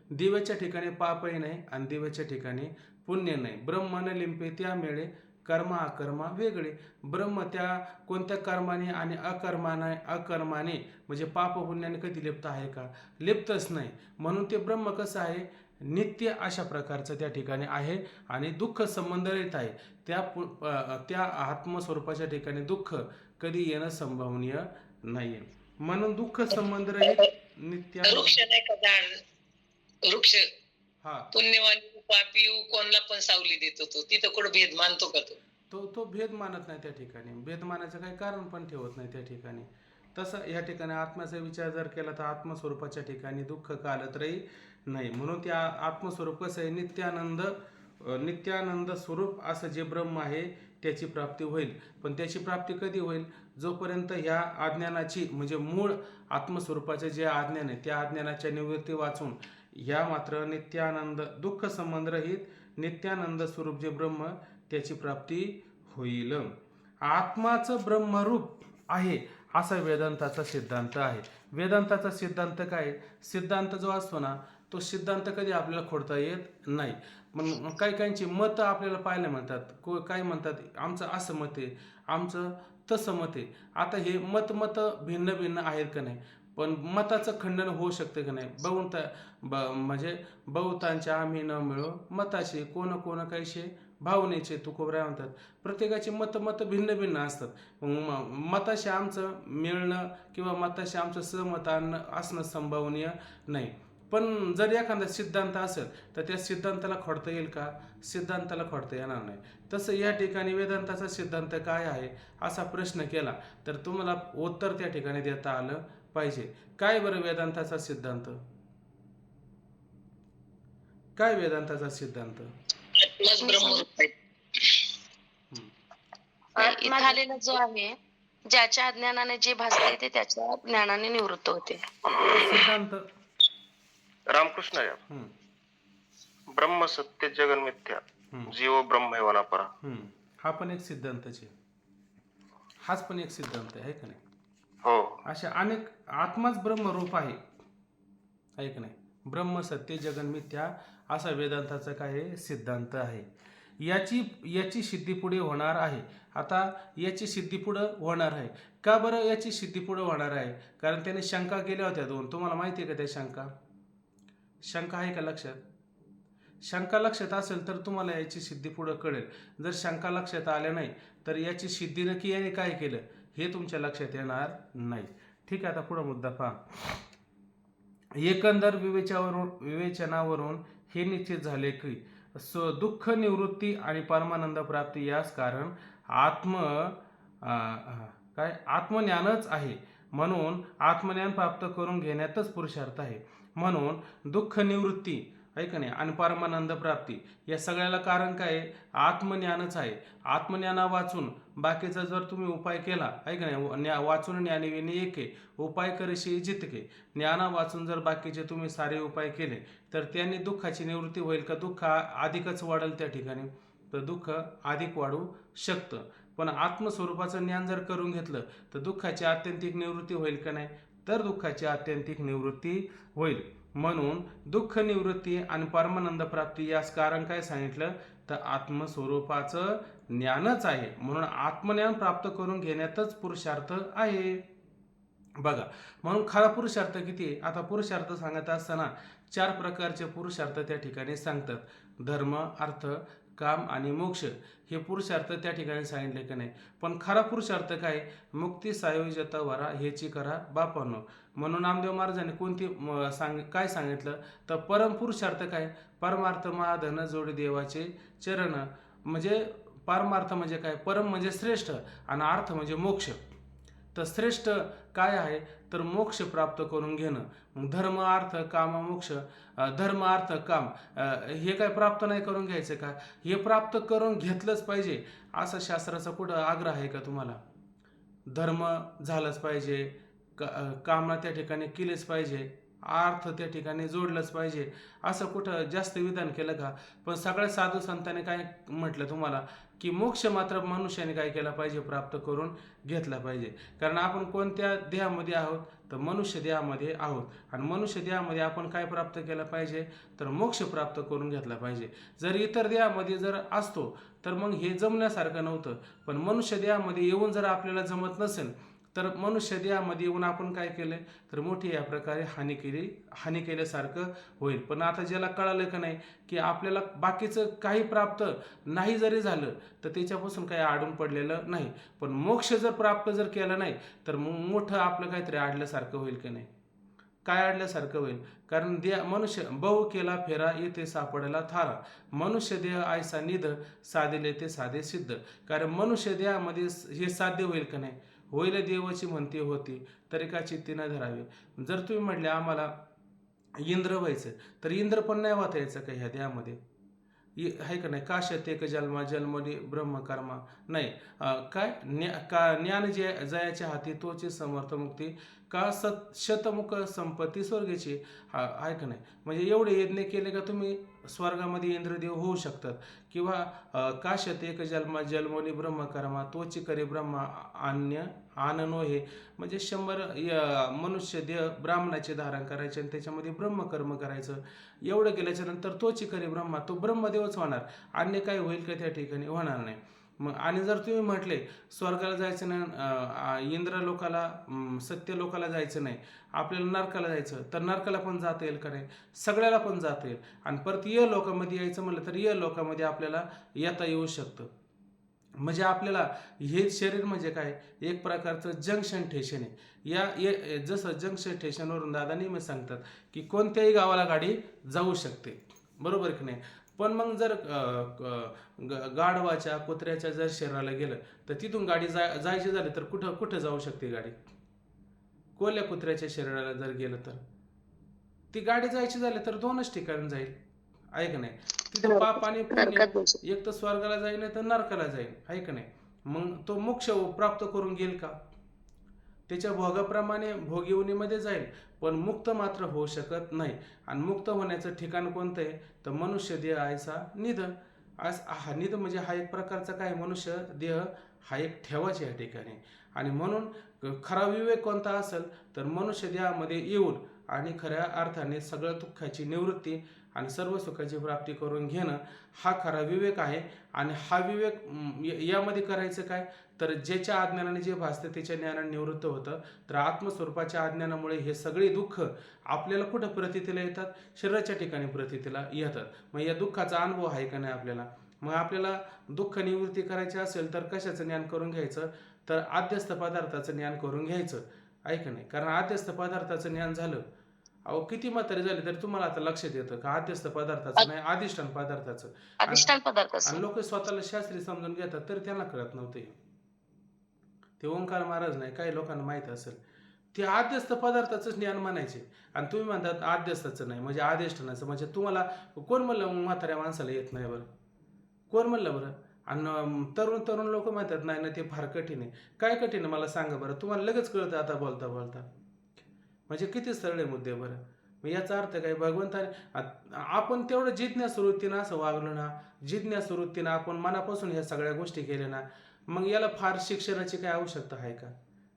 A: दिव्याच्या ठिकाणी पापही नाही आणि दिव्याच्या ठिकाणी पुण्य नाही. ब्रह्म न लिंपे त्या मेळे, कर्मा अकर्मा वेगळे. ब्रह्म त्या कोणत्या कर्माने आणि अकर्माने म्हणजे पाप पुण्याने कधी लिप्त आहे का? लिप्तच नाही. म्हणून ते ब्रह्म कसं आहे? नित्य अशा प्रकारचं त्या ठिकाणी आहे आणि दुःख संबंध रहित आहे. त्या आत्मस्वरूपाच्या ठिकाणी दुःख कधी येणं संभवनीय नाहीये. म्हणून दुःख संबंध रहित नित्य
D: वृक्ष नाही का झाड, वृक्ष
A: हा
D: पुण्यवान पापी कोणला पण सावली देतो तो, तिथं कुठं भेद मानतो का
A: तो भेद मानत नाही त्या ठिकाणी. भेद मानायचं काही कारण पण ठेवत नाही त्या ठिकाणी. तसं या ठिकाणी आत्म्याचा विचार जर केला तर आत्मस्वरूपाच्या ठिकाणी दुःख कालत्रयी नाही. म्हणून त्या आत्मस्वरूप कसं आहे? नित्यानंद स्वरूप असं जे ब्रह्म आहे त्याची प्राप्ती होईल. पण त्याची प्राप्ती कधी होईल? जोपर्यंत ह्या अज्ञानाची म्हणजे मूळ आत्मस्वरूपाचे जे अज्ञान आहे त्या अज्ञानाच्या निवृत्ती वाचून ह्या मात्र नित्यानंद दुःख संबंध रहित नित्यानंद स्वरूप जे ब्रह्म त्याची प्राप्ती होईल. आत्माचं ब्रह्मरूप आहे असा वेदांताचा सिद्धांत आहे. वेदांताचा सिद्धांत काय? सिद्धांत जो असतो ना, तो सिद्धांत कधी आपल्याला खोडता येत नाही. पण काही मतं आपल्याला पाहायला मिळतात. काय म्हणतात? आमचं असं मत आहे, आमचं तसं मत आहे. आता हे मत भिन्न भिन्न आहेत का नाही, पण मताचं खंडन होऊ शकते का नाही? म्हणजे बहुतांच्या आम्ही न मिळो मताचे कोण काहीशे भावनेचे तुकोबराय म्हणतात. प्रत्येकाची मत भिन्न भिन्न असतात. मताशी आमचं मिळणं किंवा मताशी आमचं सहमत असणं संभवनीय नाही. पण जर एखादा सिद्धांत असेल तर त्या सिद्धांताला खोडता येईल का? सिद्धांताला खोडता येणार नाही. तसं या ठिकाणी वेदांताचा सिद्धांत काय आहे असा प्रश्न केला तर तुम्हाला उत्तर त्या ठिकाणी देता आलं पाहिजे. काय बरं वेदांताचा सिद्धांत? काय वेदांताचा सिद्धांत?
D: आत्माच ब्रह्मरूप आहे.
B: इथं आलेला जो आहे, ज्याच्या अज्ञानाने जे भासते ते त्याच्या ज्ञानाने निवृत्त होते.
A: सिद्धांत
C: रामकृष्ण या. ब्रह्म सत्य जगन मिथ्या, जीव ब्रह्म परा.
A: हा पण एक सिद्धांतच आहे. हाच पण एक सिद्धांत आहे का नाही?
C: हो.
A: अशा अनेक आत्माच ब्रह्मरूप आहे का नाही? ब्रह्म सत्य जगन मिथ्या असा वेदांताचा काय सिद्धांत आहे. याची सिद्धी पुढे होणार आहे. आता याची सिद्धी पुढे होणार आहे का बरं? याची सिद्धी पुढे होणार आहे कारण त्याने शंका केल्या होत्या 2. तुम्हाला माहिती आहे का त्या शंका आहे का लक्षात? शंका लक्षात असेल तर तुम्हाला याची सिद्धी पुढे कळेल. जर शंका लक्षात आल्या नाही तर याची सिद्धी नक्की याने काय केलं हे तुमच्या लक्षात येणार नाही. ठीक आहे, आता पुढे मुद्दा पहा. एकंदर विवेचनावरून हे निश्चित झाले की दुःख निवृत्ती आणि परमानंद प्राप्ती यास कारण आत्मज्ञानच आहे. म्हणून आत्मज्ञान प्राप्त करून घेण्यातच पुरुषार्थ आहे. म्हणून दुःख निवृत्ती आहे का नाही आणि परमानंद प्राप्ती या सगळ्याला कारण काय? आत्मज्ञानच आहे. आत्मज्ञाना वाचून बाकीचा जर तुम्ही उपाय केला आहे का नाही, वाचून ज्ञानविने एके उपाय करीशी जितके. ज्ञाना वाचून जर बाकीचे तुम्ही सारे उपाय केले तर त्यांनी दुःखाची निवृत्ती होईल का? दुःख अधिकच वाढेल त्या ठिकाणी, तर दुःख अधिक वाढू शकतं. पण आत्मस्वरूपाचं ज्ञान जर करून घेतलं तर दुःखाची आत्यंतिक निवृत्ती होईल का नाही? तर दुःखाची आत्यंतिक निवृत्ती होईल. म्हणून दुःख निवृत्ती आणि परमानंद प्राप्ती यास कारण काय सांगितलं? तर आत्मस्वरूपाचं ज्ञानच आहे. म्हणून आत्मज्ञान प्राप्त करून घेण्यातच पुरुषार्थ आहे. बघा, म्हणून खरा पुरुषार्थ किती आहे? आता पुरुषार्थ सांगत असताना 4 प्रकारचे पुरुषार्थ त्या ठिकाणी सांगतात. धर्म, अर्थ, काम आणि मोक्ष हे पुरुषार्थ त्या ठिकाणी सांगितले की नाही. पण खरा पुरुषार्थ काय? मुक्ती सायुज्यता वरा ह्याची करा बापांनो. म्हणून नामदेव महाराजांनी काय सांगितलं? तर परम पुरुषार्थ काय? परमार्थ महाधन जोडी देवाचे चरण. म्हणजे परमार्थ म्हणजे काय? परम म्हणजे श्रेष्ठ आणि अर्थ म्हणजे मोक्ष. तर श्रेष्ठ काय आहे? तर मोक्ष प्राप्त करून घेणं. मग धर्म, अर्थ, काम, मोक्ष. धर्म, अर्थ, काम हे काय प्राप्त नाही करून घ्यायचं का? हे प्राप्त करून घेतलंच पाहिजे असं शास्त्राचा कुठं आग्रह आहे का तुम्हाला? धर्म झालंच पाहिजे, काम त्या ठिकाणी केलेच पाहिजे, अर्थ त्या ठिकाणी जोडलंच पाहिजे, असं कुठं जास्त विधान केलं का? पण सगळ्या साधू संतांनी काय म्हटलं तुम्हाला? की मोक्ष मात्र मनुष्याने काय केला पाहिजे? प्राप्त करून घेतला पाहिजे. कारण आपण कोणत्या देहामध्ये आहोत? तर मनुष्य देहामध्ये आहोत. आणि मनुष्य देहामध्ये आपण काय प्राप्त केलं पाहिजे? तर मोक्ष प्राप्त करून घेतला पाहिजे. जर इतर देहामध्ये जर असतो तर मग हे जमण्यासारखं नव्हतं. पण मनुष्य देहामध्ये येऊन जर आपल्याला जमत नसेल तर मनुष्य देहामध्ये येऊन आपण काय केलं? तर मोठी या प्रकारे हानी केल्यासारखं होईल. पण आता ज्याला कळालं का नाही की आपल्याला बाकीचं काही प्राप्त नाही जरी झालं तर त्याच्यापासून काही आडून पडलेलं नाही, पण मोक्ष जर प्राप्त जर केला नाही तर मोठं आपलं काहीतरी आडल्यासारखं होईल की नाही? काय अडल्यासारखं होईल? कारण मनुष्य बहु केला फेरा येथे सापडला थारा. मनुष्य देह आयसा निध साधिले ते साधे सिद्ध. कारण मनुष्य देहामध्ये हे साध्य होईल का नाही? होईल देवाची म्हणती होती तरी का चित्ती न धरावे. जर तुम्ही म्हटले आम्हाला इंद्र व्हायचं तर इंद्र पण नाही होता यायचं का ह्या देहामध्ये? आहे का नाही? का शतेक जन्मा जन्मनी ब्रह्मकर्मा नाही. काय ज्ञान जे जयाच्या हाती तोचे समर्थ मुक्ती का शतमुख संपत्ती स्वर्गाची. आहे का नाही? म्हणजे एवढे यज्ञ केले का तुम्ही स्वर्गामध्ये इंद्रदेव होऊ शकतात. किंवा का शतेक जन्मा जन्मनी ब्रह्मकर्मा तोची करे ब्रह्मा आननो हे. म्हणजे 100 मनुष्य देह ब्राह्मणाचे धारण करायचे आणि त्याच्यामध्ये ब्रह्मकर्म करायचं. एवढं केल्याच्या नंतर तोची करे ब्रह्मा, तो ब्रह्मदेवच होणार. अन्य काय होईल का त्या ठिकाणी? होणार नाही. मग आणि जर तुम्ही म्हटले स्वर्गाला जायचं नाही, इंद्र लोकाला सत्य लोकाला जायचं नाही, आपल्याला नरकाला जायचं, तर नरकाला पण जाता येईल का नाही? सगळ्याला पण जाता येईल. आणि परत य लोकामध्ये यायचं म्हटलं तर य लोकामध्ये आपल्याला येता येऊ शकतं. म्हणजे आपल्याला हे शरीर म्हणजे काय? एक प्रकारचं जंक्शन स्टेशन आहे. जसं जंक्शन स्टेशनवरून दादा नेहमी सांगतात की कोणत्याही गावाला गाडी जाऊ शकते, बरोबर की नाही? पण मग जर गाढवाच्या कुत्र्याच्या जर शरीराला गेलं तर तिथून गाडी जायची झाली तर कुठं जाऊ शकते गाडी? कोल्या कुत्र्याच्या शरीराला जर गेलं तर ती गाडी जायची झाली तर 2च ठिकाणी जाईल. आहे का नाही? तिथे पाप आणि पुण्य एक तर स्वर्गाला जाईल नाही तर नरकाला जाईल. आहे का नाही? मग तो मोक्ष प्राप्त करून घेईल का? त्याच्या भोगाप्रमाणे भोगिवनीमध्ये जाईल, पण मुक्त मात्र होऊ शकत नाही. आणि मुक्त होण्याचं ठिकाण कोणतं आहे? तर मनुष्य देह आयसा निध. हा निध म्हणजे हा एक प्रकारचा काय? मनुष्य देह हा एक ठेवायचा या ठिकाणी. आणि म्हणून खरा विवेक कोणता असेल तर मनुष्य देहामध्ये येऊन आणि खऱ्या अर्थाने सगळं दुःखाची निवृत्ती आणि सर्व सुखाची प्राप्ती करून घेणं हा खरा विवेक आहे. आणि हा विवेक यामध्ये करायचं काय? तर ज्याच्या अज्ञानाने जे भासतं त्याच्या ज्ञानाने निवृत्त होतं. तर आत्मस्वरूपाच्या अज्ञानामुळे हे सगळे दुःख आपल्याला कुठं प्रतीतीला येतात? शरीराच्या ठिकाणी प्रतीतीला येतात. मग या दुःखाचा अनुभव आहे का नाही आपल्याला? मग आपल्याला दुःख निवृत्ती करायची असेल तर कशाचं ज्ञान करून घ्यायचं? तर आद्यस्थ पदार्थाचं ज्ञान करून घ्यायचं. आहे का नाही? कारण आद्यस्थ पदार्थाचं ज्ञान झालं, अहो किती म्हातारे झाले तर तुम्हाला आता लक्षात येतं का आद्यस्थ पदार्थाचं नाही, अधिष्ठान पदार्थाचं.
B: अधिष्ठान पदार्थ
A: आणि लोक स्वतःला शास्त्री समजून घेतात तर त्यांना कळत नव्हते. ते ओंकार महाराज नाही, काही लोकांना माहित असेल ते आद्यस्थ पदार्थाचं ज्ञान म्हणायचे. आणि तुम्ही म्हणतात आद्यस्थाचं नाही म्हणजे अधिष्ठानाचं. म्हणजे तुम्हाला कोण म्हणलं म्हाताऱ्या माणसाला येत नाही? बरं कोण म्हणलं बरं? आणि तरुण लोक म्हणतात नाही ना ते फार कठीण आहे. काय कठीण आहे मला सांगा बरं? तुम्हाला लगेच कळतं आता बोलता बोलता. म्हणजे किती सरळ आहे मुद्दे बरं. मग याचा अर्थ काय? भगवंताने आपण तेवढं जिज्ञासू वृत्तीनं असं वागलो ना, जिज्ञासू वृत्तीनं आपण मनापासून ह्या सगळ्या गोष्टी केल्या ना, मग याला फार शिक्षणाची काय आवश्यकता आहे का?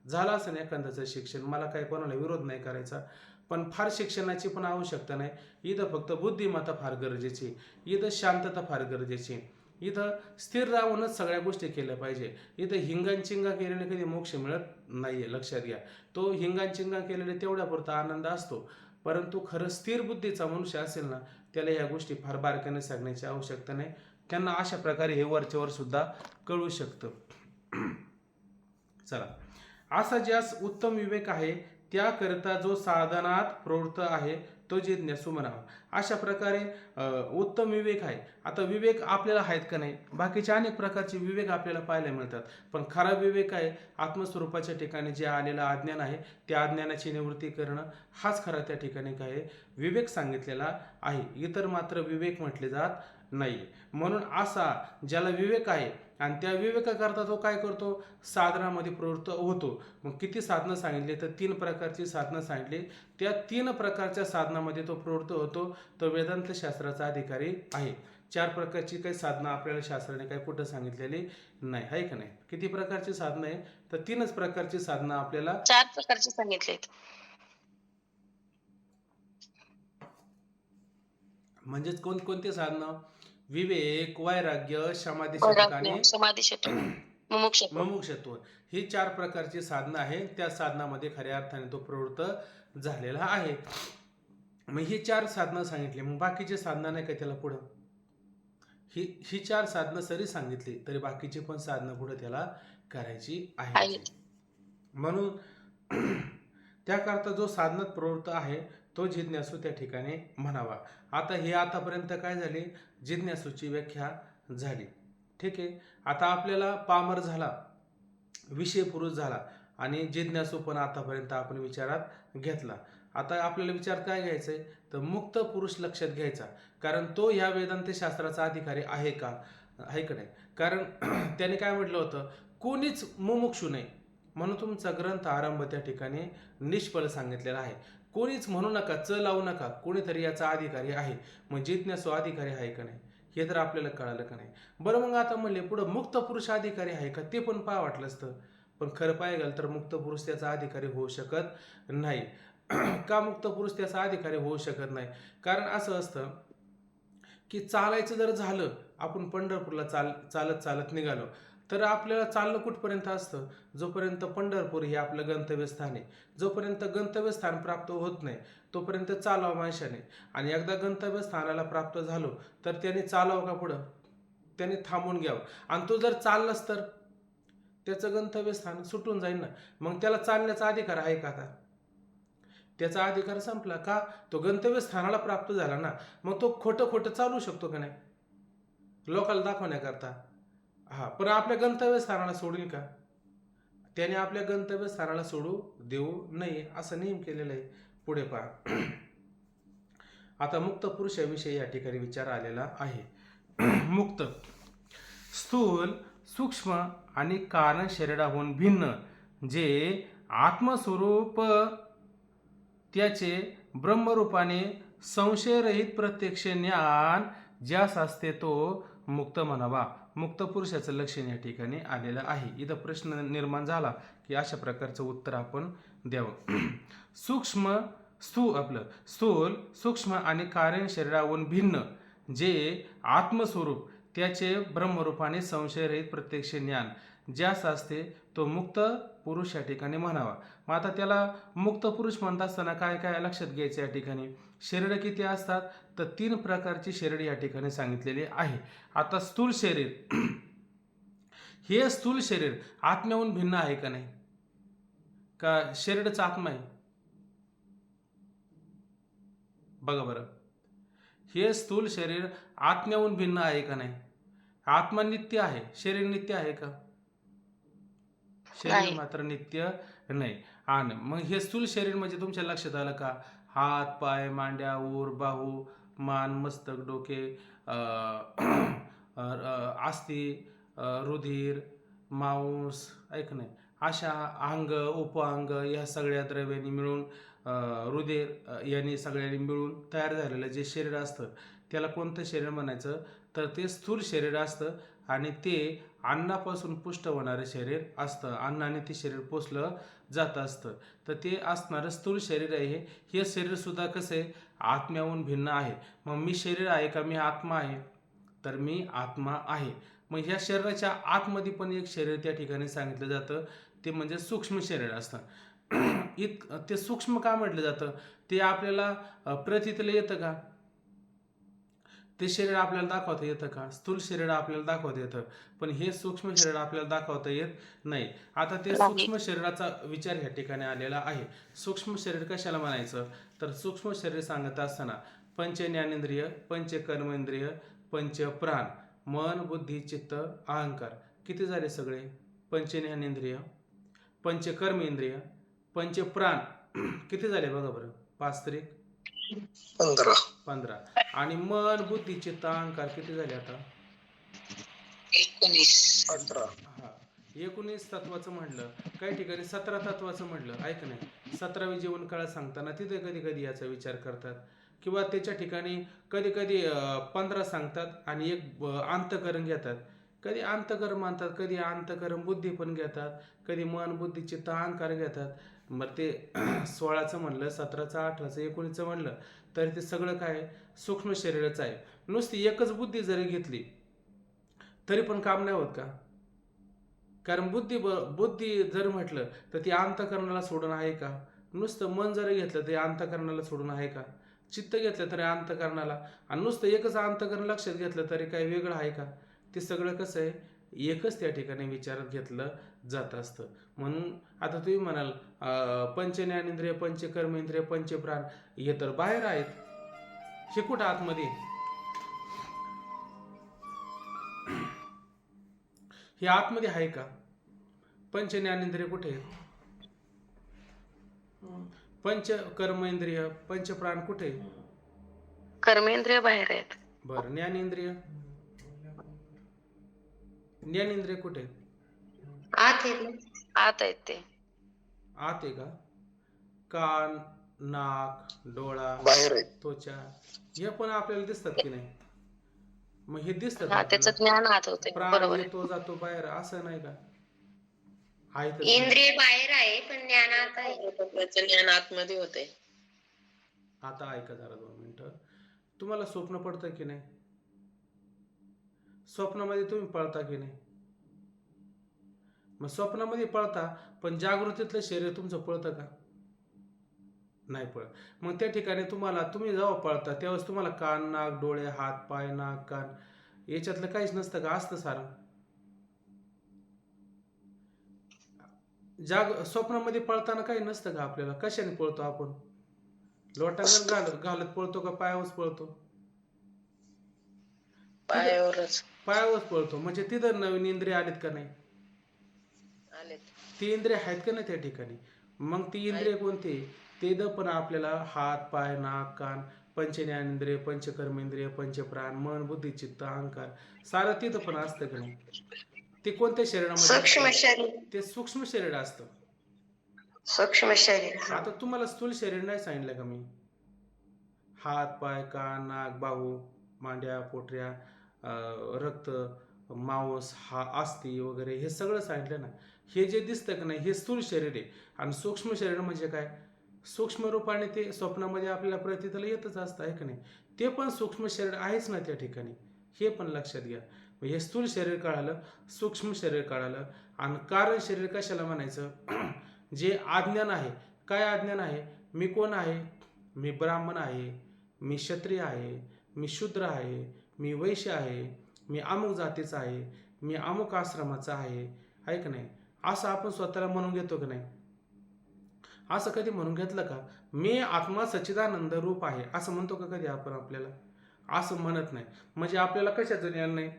A: झालं असेल एखाद्याचं शिक्षण, मला काही कोणाला विरोध नाही करायचा, पण फार शिक्षणाची पण आवश्यकता नाही. इथं फक्त बुद्धिमत्ता फार गरजेची, इथं शांतता फार गरजेची, इथं स्थिर राहूनच सगळ्या गोष्टी केल्या पाहिजे. इथं हिंगाचिंगा केलेले कधी मोक्ष मिळत नाहीये, लक्षात घ्या. तो हिंगाचिंगा केलेले तेवढ्यापुरता आनंद असतो, परंतु खरं स्थिर बुद्धीचा मनुष्य असेल ना, त्याला ह्या गोष्टी फार बारकाईने सांगण्याची आवश्यकता नाही. त्यांना अशा प्रकारे हे वरच्यावर सुद्धा कळू शकतं. चला, असा ज्यास उत्तम विवेक आहे त्याकरिता जो साधनात प्रवृत्त आहे तो जिज्ञासू म्हणावा. अशा प्रकारे उत्तम विवेक आहे. आता विवेक आपल्याला आहेत का नाही? बाकीचे अनेक प्रकारचे विवेक आपल्याला पाहायला मिळतात, पण खरा विवेक आहे आत्मस्वरूपाच्या ठिकाणी जे आलेलं अज्ञान आहे त्या अज्ञानाची निवृत्ती करणं, हाच खरा त्या ठिकाणी काय आहे विवेक सांगितलेला आहे. इतर मात्र विवेक म्हटले जात नाही. म्हणून असा ज्याला विवेक आहे आणि त्या विवेकाकरता तो काय करतो? साधनामध्ये प्रवृत्त होतो. मग किती साधनं सांगितली? तर 3 प्रकारची साधनं सांगितली. त्या 3 प्रकारच्या साधनामध्ये तो प्रवृत्त होतो. तो वेदांत शास्त्राचा अधिकारी आहे. 4 प्रकारची काही साधनं आपल्याला शास्त्राने काही कुठं सांगितलेली नाही, आहे का नाही? किती प्रकारची साधनं आहे? तर 3च प्रकारची साधनं आपल्याला
B: 4 प्रकारचे सांगितलेत.
A: म्हणजेच कोणकोणते साधनं? विवेक, वैराग्य, समाधी शतक आणि
B: वैराग्य, समाधी शतक, मुमुक्षुत्व.
A: मुमुक्षत्व, ही 4 प्रकारची साधनं आहेत. त्या साधनामध्ये खऱ्या अर्थाने तो प्रवृत्त झालेला आहे. मग ही 4 साधनं सांगितली, मग बाकीची साधनं नाही का त्याला पुढं? ही 4 साधनं जरी सांगितली तरी बाकीची पण साधनं पुढे त्याला करायची आहेत. म्हणून त्याकरता जो साधनात प्रवृत्त आहे तो जिज्ञासू त्या ठिकाणी म्हणावा. आता हे आतापर्यंत काय झाली? जिज्ञासूची व्याख्या झाली. ठीक आहे. आता आपल्याला पामर झाला, विषय पुरुष झाला आणि जिज्ञासू पण आतापर्यंत आपण विचारात घेतला. आता आपल्याला विचार काय घ्यायचा आहे? तर मुक्त पुरुष लक्षात घ्यायचा. कारण तो ह्या वेदांत शास्त्राचा अधिकारी आहे का? आहे का नाही? कारण त्याने काय म्हटलं होतं? कोणीच मुमुक्षू नाही, म्हणून तुमचा ग्रंथ आरंभ त्या ठिकाणी निष्फळ सांगितलेला आहे. कोणीच म्हणू नका, लावू नका, कोणीतरी याचा अधिकारी आहे. मग जिज्ञासू अधिकारी आहे का नाही हे तर आपल्याला कळालं का नाही? बरं, मग आता म्हणले पुढं मुक्त पुरुष अधिकारी आहे का? ते पण पाहा वाटलं असतं, पण खरं पाहायला गेलं तर मुक्त पुरुष त्याचा अधिकारी होऊ शकत नाही. का मुक्त पुरुष त्याचा अधिकारी होऊ शकत नाही? कारण असं असतं की चालायचं जर झालं, आपण पंढरपूरला चालत चालत निघालो, तर आपल्याला चाललं कुठपर्यंत असतं? जोपर्यंत पंढरपूर हे आपलं गंतव्यस्थान आहे. जोपर्यंत गंतव्यस्थान प्राप्त होत नाही तोपर्यंत चालावं माणसाने. आणि एकदा गंतव्यस्थानाला प्राप्त झालो तर त्याने चालावं का पुढं? त्याने थांबून घ्यावं. आणि तो जर चाललाच तर त्याचं गंतव्यस्थान सुटून जाईल ना. मग त्याला चालण्याचा अधिकार आहे का? आता त्याचा अधिकार संपला का? तो गंतव्यस्थानाला प्राप्त झाला ना. मग तो खोटं चालू शकतो का नाही लोकांना दाखवण्याकरता? पण आपल्या गंतव्यस्थानाला सोडील का? त्याने आपल्या गंतव्यस्थानाला सोडू देऊ नये असं नियम केलेलं आहे. पुढे पहा. आता मुक्त पुरुषाविषयी या ठिकाणी विचार आलेला आहे. मुक्त स्थूल, सूक्ष्म आणि कारण शरीराहून भिन्न जे आत्मस्वरूप त्याचे ब्रह्मरूपाने संशयरहित प्रत्यक्ष ज्ञान ज्यास असते तो मुक्त म्हणावा. मुक्त पुरुषाचं लक्षण या ठिकाणी आलेलं आहे. इथं प्रश्न निर्माण झाला की अशा प्रकारचं उत्तर आपण द्यावं. स्थूल, सूक्ष्म आणि कारण शरीराहून भिन्न जे आत्मस्वरूप त्याचे ब्रह्मरूपाने संशयरहित प्रत्यक्ष ज्ञान ज्यास असते तो मुक्त पुरुष या ठिकाणी म्हणावा. मग आता त्याला मुक्त पुरुष म्हणत असताना काय काय लक्षात घ्यायचं या ठिकाणी? शरीर किती असतात? तर 3 प्रकारची शरीर या ठिकाणी सांगितलेली आहे. आता स्थूल शरीर, हे स्थूल शरीर आत्म्याहून भिन्न आहे का नाही? का शरीरच आत्मा आहे? बघा बरं, हे स्थूल शरीर आत्म्याहून भिन्न आहे का नाही? आत्मा नित्य आहे, शरीर नित्य आहे का? शरीर मात्र नित्य नाही. आणि मग हे स्थूल शरीर म्हणजे तुमच्या लक्षात आलं का? हात, पाय, मांड्या, ऊर, बाहू, मान, मस्तक, डोके, अस्थि, रुधिर, मांस, ऐक नाही, अशा अंग, उपांग या सगळ्या द्रव्यांनी मिळून रुधिर यांनी सगळ्यांनी मिळून तयार झालेलं जे शरीर असतं त्याला कोणतं शरीर म्हणायचं? तर ते स्थूल शरीर असतं आणि ते अन्नापासून पुष्ट होणारे शरीर असतं, अन्नाने ते शरीर पोषलं जात असतं. तर ते असणारं स्थूल शरीर आहे हे शरीर सुद्धा कसं आहे, आत्म्याहून भिन्न आहे. मग मी शरीर आहे का मी आत्मा आहे? तर मी आत्मा आहे. मग ह्या शरीराच्या आतमध्ये पण एक शरीर त्या ठिकाणी सांगितलं जातं, ते म्हणजे सूक्ष्म शरीर असतं. ते सूक्ष्म का म्हटलं जातं? ते आपल्याला प्रतीतलं येतं का? ते शरीर आपल्याला दाखवता येतं का? स्थूल शरीर आपल्याला दाखवता येतं, पण हे सूक्ष्म शरीर आपल्याला दाखवता येत नाही. आता ते
B: नाही.
A: सूक्ष्म शरीराचा विचार ह्या ठिकाणी आलेला आहे. सूक्ष्म शरीर कशाला म्हणायचं? तर सूक्ष्म शरीर सांगत असताना पंच ज्ञानेंद्रिय, पंच कर्मेंद्रिय, पंच प्राण, मन, बुद्धी, चित्त, अहंकार किती झाले सगळे? पंच ज्ञानेंद्रिय, पंच कर्मेंद्रिय, पंच प्राण किती झाले बघा बरं? 5 तरी 15. आणि मन, बुद्धी, चित्त, अहंकार किती झाले आता?
D: 19.
A: हा, 19 तत्वाचं म्हणलं, काही ठिकाणी 17 तत्वाचं म्हणलं, ऐक नाही. 17वी जीवनकाळ सांगताना तिथे कधी कधी याचा विचार करतात, किंवा त्याच्या ठिकाणी कधी कधी 15 सांगतात आणि एक अंतकरण घेतात. कधी अंतकरण मानतात, कधी अंतकरण बुद्धी पण घेतात, कधी मन, बुद्धी, चित्त, अहंकार घेतात. मग ते 16चं म्हणलं, 17चं, 18चं, 19चं म्हणलं, तर ते सगळं काय सूक्ष्म शरीराचं आहे. नुसती एकच बुद्धी जरी घेतली तरी पण काम नाही होत का? कारण बुद्धी जर म्हटलं तर ती अंतःकरणाला सोडून आहे का? नुसतं मन जरी घेतलं तरी अंतःकरणाला सोडून आहे का? चित्त घेतलं तरी अंतःकरणाला, आणि नुसतं एकच अंतःकरण लक्षात घेतलं तरी काही वेगळं आहे का? ते सगळं कसं आहे, एकच त्या ठिकाणी विचारात घेतलं जात असतं. म्हणून आता तुम्ही म्हणाल पंच ज्ञानेंद्रिय, पंच कर्मेंद्रिय, पंच प्राण हे तर बाहेर आहेत, हे कुठं आतमध्ये? हे आतमध्ये आहे का? पंच ज्ञानेंद्रिय कुठे आहेत? पंच कर्मेंद्रिय, पंच प्राण कुठे आहे?
B: कर्मेंद्रिय बाहेर आहेत.
A: बरं, ज्ञानेंद्रिय, ज्ञानेंद्रिय कुठे आहेत?
B: आत आहेत ते.
A: आत आहे का? कान, नाक, डोळा,
E: बाहेर आहे.
A: त्वचा हे पण आपल्याला दिसतात की नाही? मग हे दिसतात
B: हा, त्याचं
A: आपल्याला.
B: ज्ञान आत होते.
A: प्राण
B: बरोबर आहे.
A: येतो जातो बाहेर, असं नाही का? आहे तर
F: इंद्रिय बाहेर आहे पण ज्ञान आत आहे.
D: त्याचं ज्ञान आतमध्ये होते.
A: आता ऐका जरा 2 मिनिटं. तुम्हाला स्वप्न पडतं की नाही? स्वप्नामध्ये तुम्ही पळता की नाही? मग स्वप्नामध्ये पळता, पण जागृतीतलं शरीर तुमचं पळतं का? नाही पळत. मग त्या ठिकाणी तुम्ही जेव्हा पळता त्यावेळेस तुम्हाला कान, नाक, डोळे, हात, पाय, नाक, कान याच्यातलं काहीच नसतं का? असतं सारं. स्वप्नामध्ये पळताना काही नसतं का आपल्याला? कशाने पळतो आपण? लोटांगण घालत पळतो का पायावरच पळतो?
D: पायावरच
A: पायावरच पळतो. म्हणजे तिथं नवीन इंद्रिय आलीत का नाही?
D: आलेत.
A: ती इंद्रिय आहेत का नाही त्या ठिकाणी? मग ती इंद्रिय कोणती? ते पण आपल्याला हात, पाय, नाक, कान, पंच ज्ञानेंद्रिय, पंच कर्मेंद्रिय, पंच प्राण, मन, बुद्धी, चित्त, अहंकार सारं तिथं पण असतं का नाही? ते कोणत्या शरीरामध्ये
F: सूक्ष्म
A: असतं?
F: शरीर.
A: ते सूक्ष्म शरीर असतं.
F: सूक्ष्म शरीर.
A: आता तुम्हाला स्थूल शरीर नाही सांगितलं का मी? हात, पाय, कान, नाक, बाहू, मांड्या, पोटऱ्या, रक्त, मांस, हा अस्थी वगैरे हे सगळं सांगितलं ना. हे जे दिसतं का नाही हे स्थूल शरीर आहे. आणि सूक्ष्म शरीर म्हणजे काय? सूक्ष्म रूपाने ते स्वप्नामध्ये आपल्याला प्रतीतला येतच असतं, आहे का नाही? ते पण सूक्ष्म शरीर आहेच ना त्या ठिकाणी, हे पण लक्षात घ्या. हे स्थूल शरीर कळालं, सूक्ष्म शरीर कळालं, आणि कारण शरीर कशाला म्हणायचं? जे अज्ञान आहे. काय अज्ञान आहे? मी कोण आहे? मी ब्राह्मण आहे, मी क्षत्रिय आहे, मी शूद्र आहे, मी वैश्य आहे, मी अमुक जातीचा आहे, मी अमुक आश्रमाचा आहे का नाही? असं आपण स्वतःला म्हणून घेतो का नाही? असं कधी म्हणून घेतलं का? मी आत्मा सच्चिदानंद रूप आहे असं म्हणतो का कधी आपण आपल्याला? असं म्हणत नाही. म्हणजे आपल्याला कशाचं ज्ञान नाही?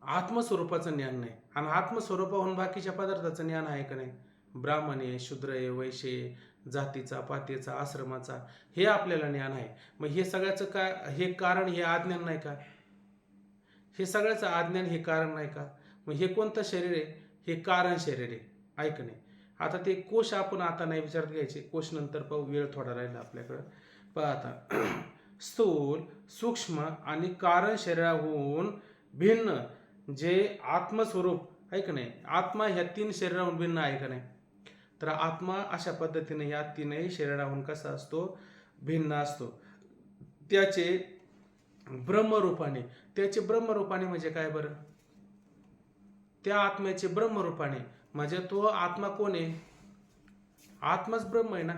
A: आत्मस्वरूपाचं ज्ञान नाही. आणि आत्मस्वरूपाहून बाकीच्या पदार्थाचं ज्ञान आहे का नाही? ब्राह्मण आहे, शूद्र आहे, वैश्य आहे, जातीचा, पातीचा, आश्रमाचा, हे आपल्याला ज्ञान आहे. मग हे सगळ्याचं काय? हे कारण हे अज्ञान नाही का? हे सगळ्याचं अज्ञान हे कारण नाही का? मग हे कोणतं शरीर आहे? हे कारण शरीर आहे, ऐक नाही. आता ते कोश आपण आता नाही विचारात घ्यायचे, कोश नंतर पाहू, वेळ थोडा राहिला आपल्याकडं. पण आता स्थूल, सूक्ष्म आणि कारण शरीराहून भिन्न जे आत्मस्वरूप आहे का नाही, आत्मा ह्या 3 शरीराहून भिन्न आहे का नाही. तर आत्मा अशा पद्धतीने ह्या 3ही शरीराहून कसा असतो, भिन्न असतो. त्याचे ब्रह्मरूपाने, म्हणजे काय बरं, त्या आत्म्याचे ब्रह्मरूपाने म्हणजे तो आत्मा कोण आहे, आत्माच ब्रह्म आहे ना.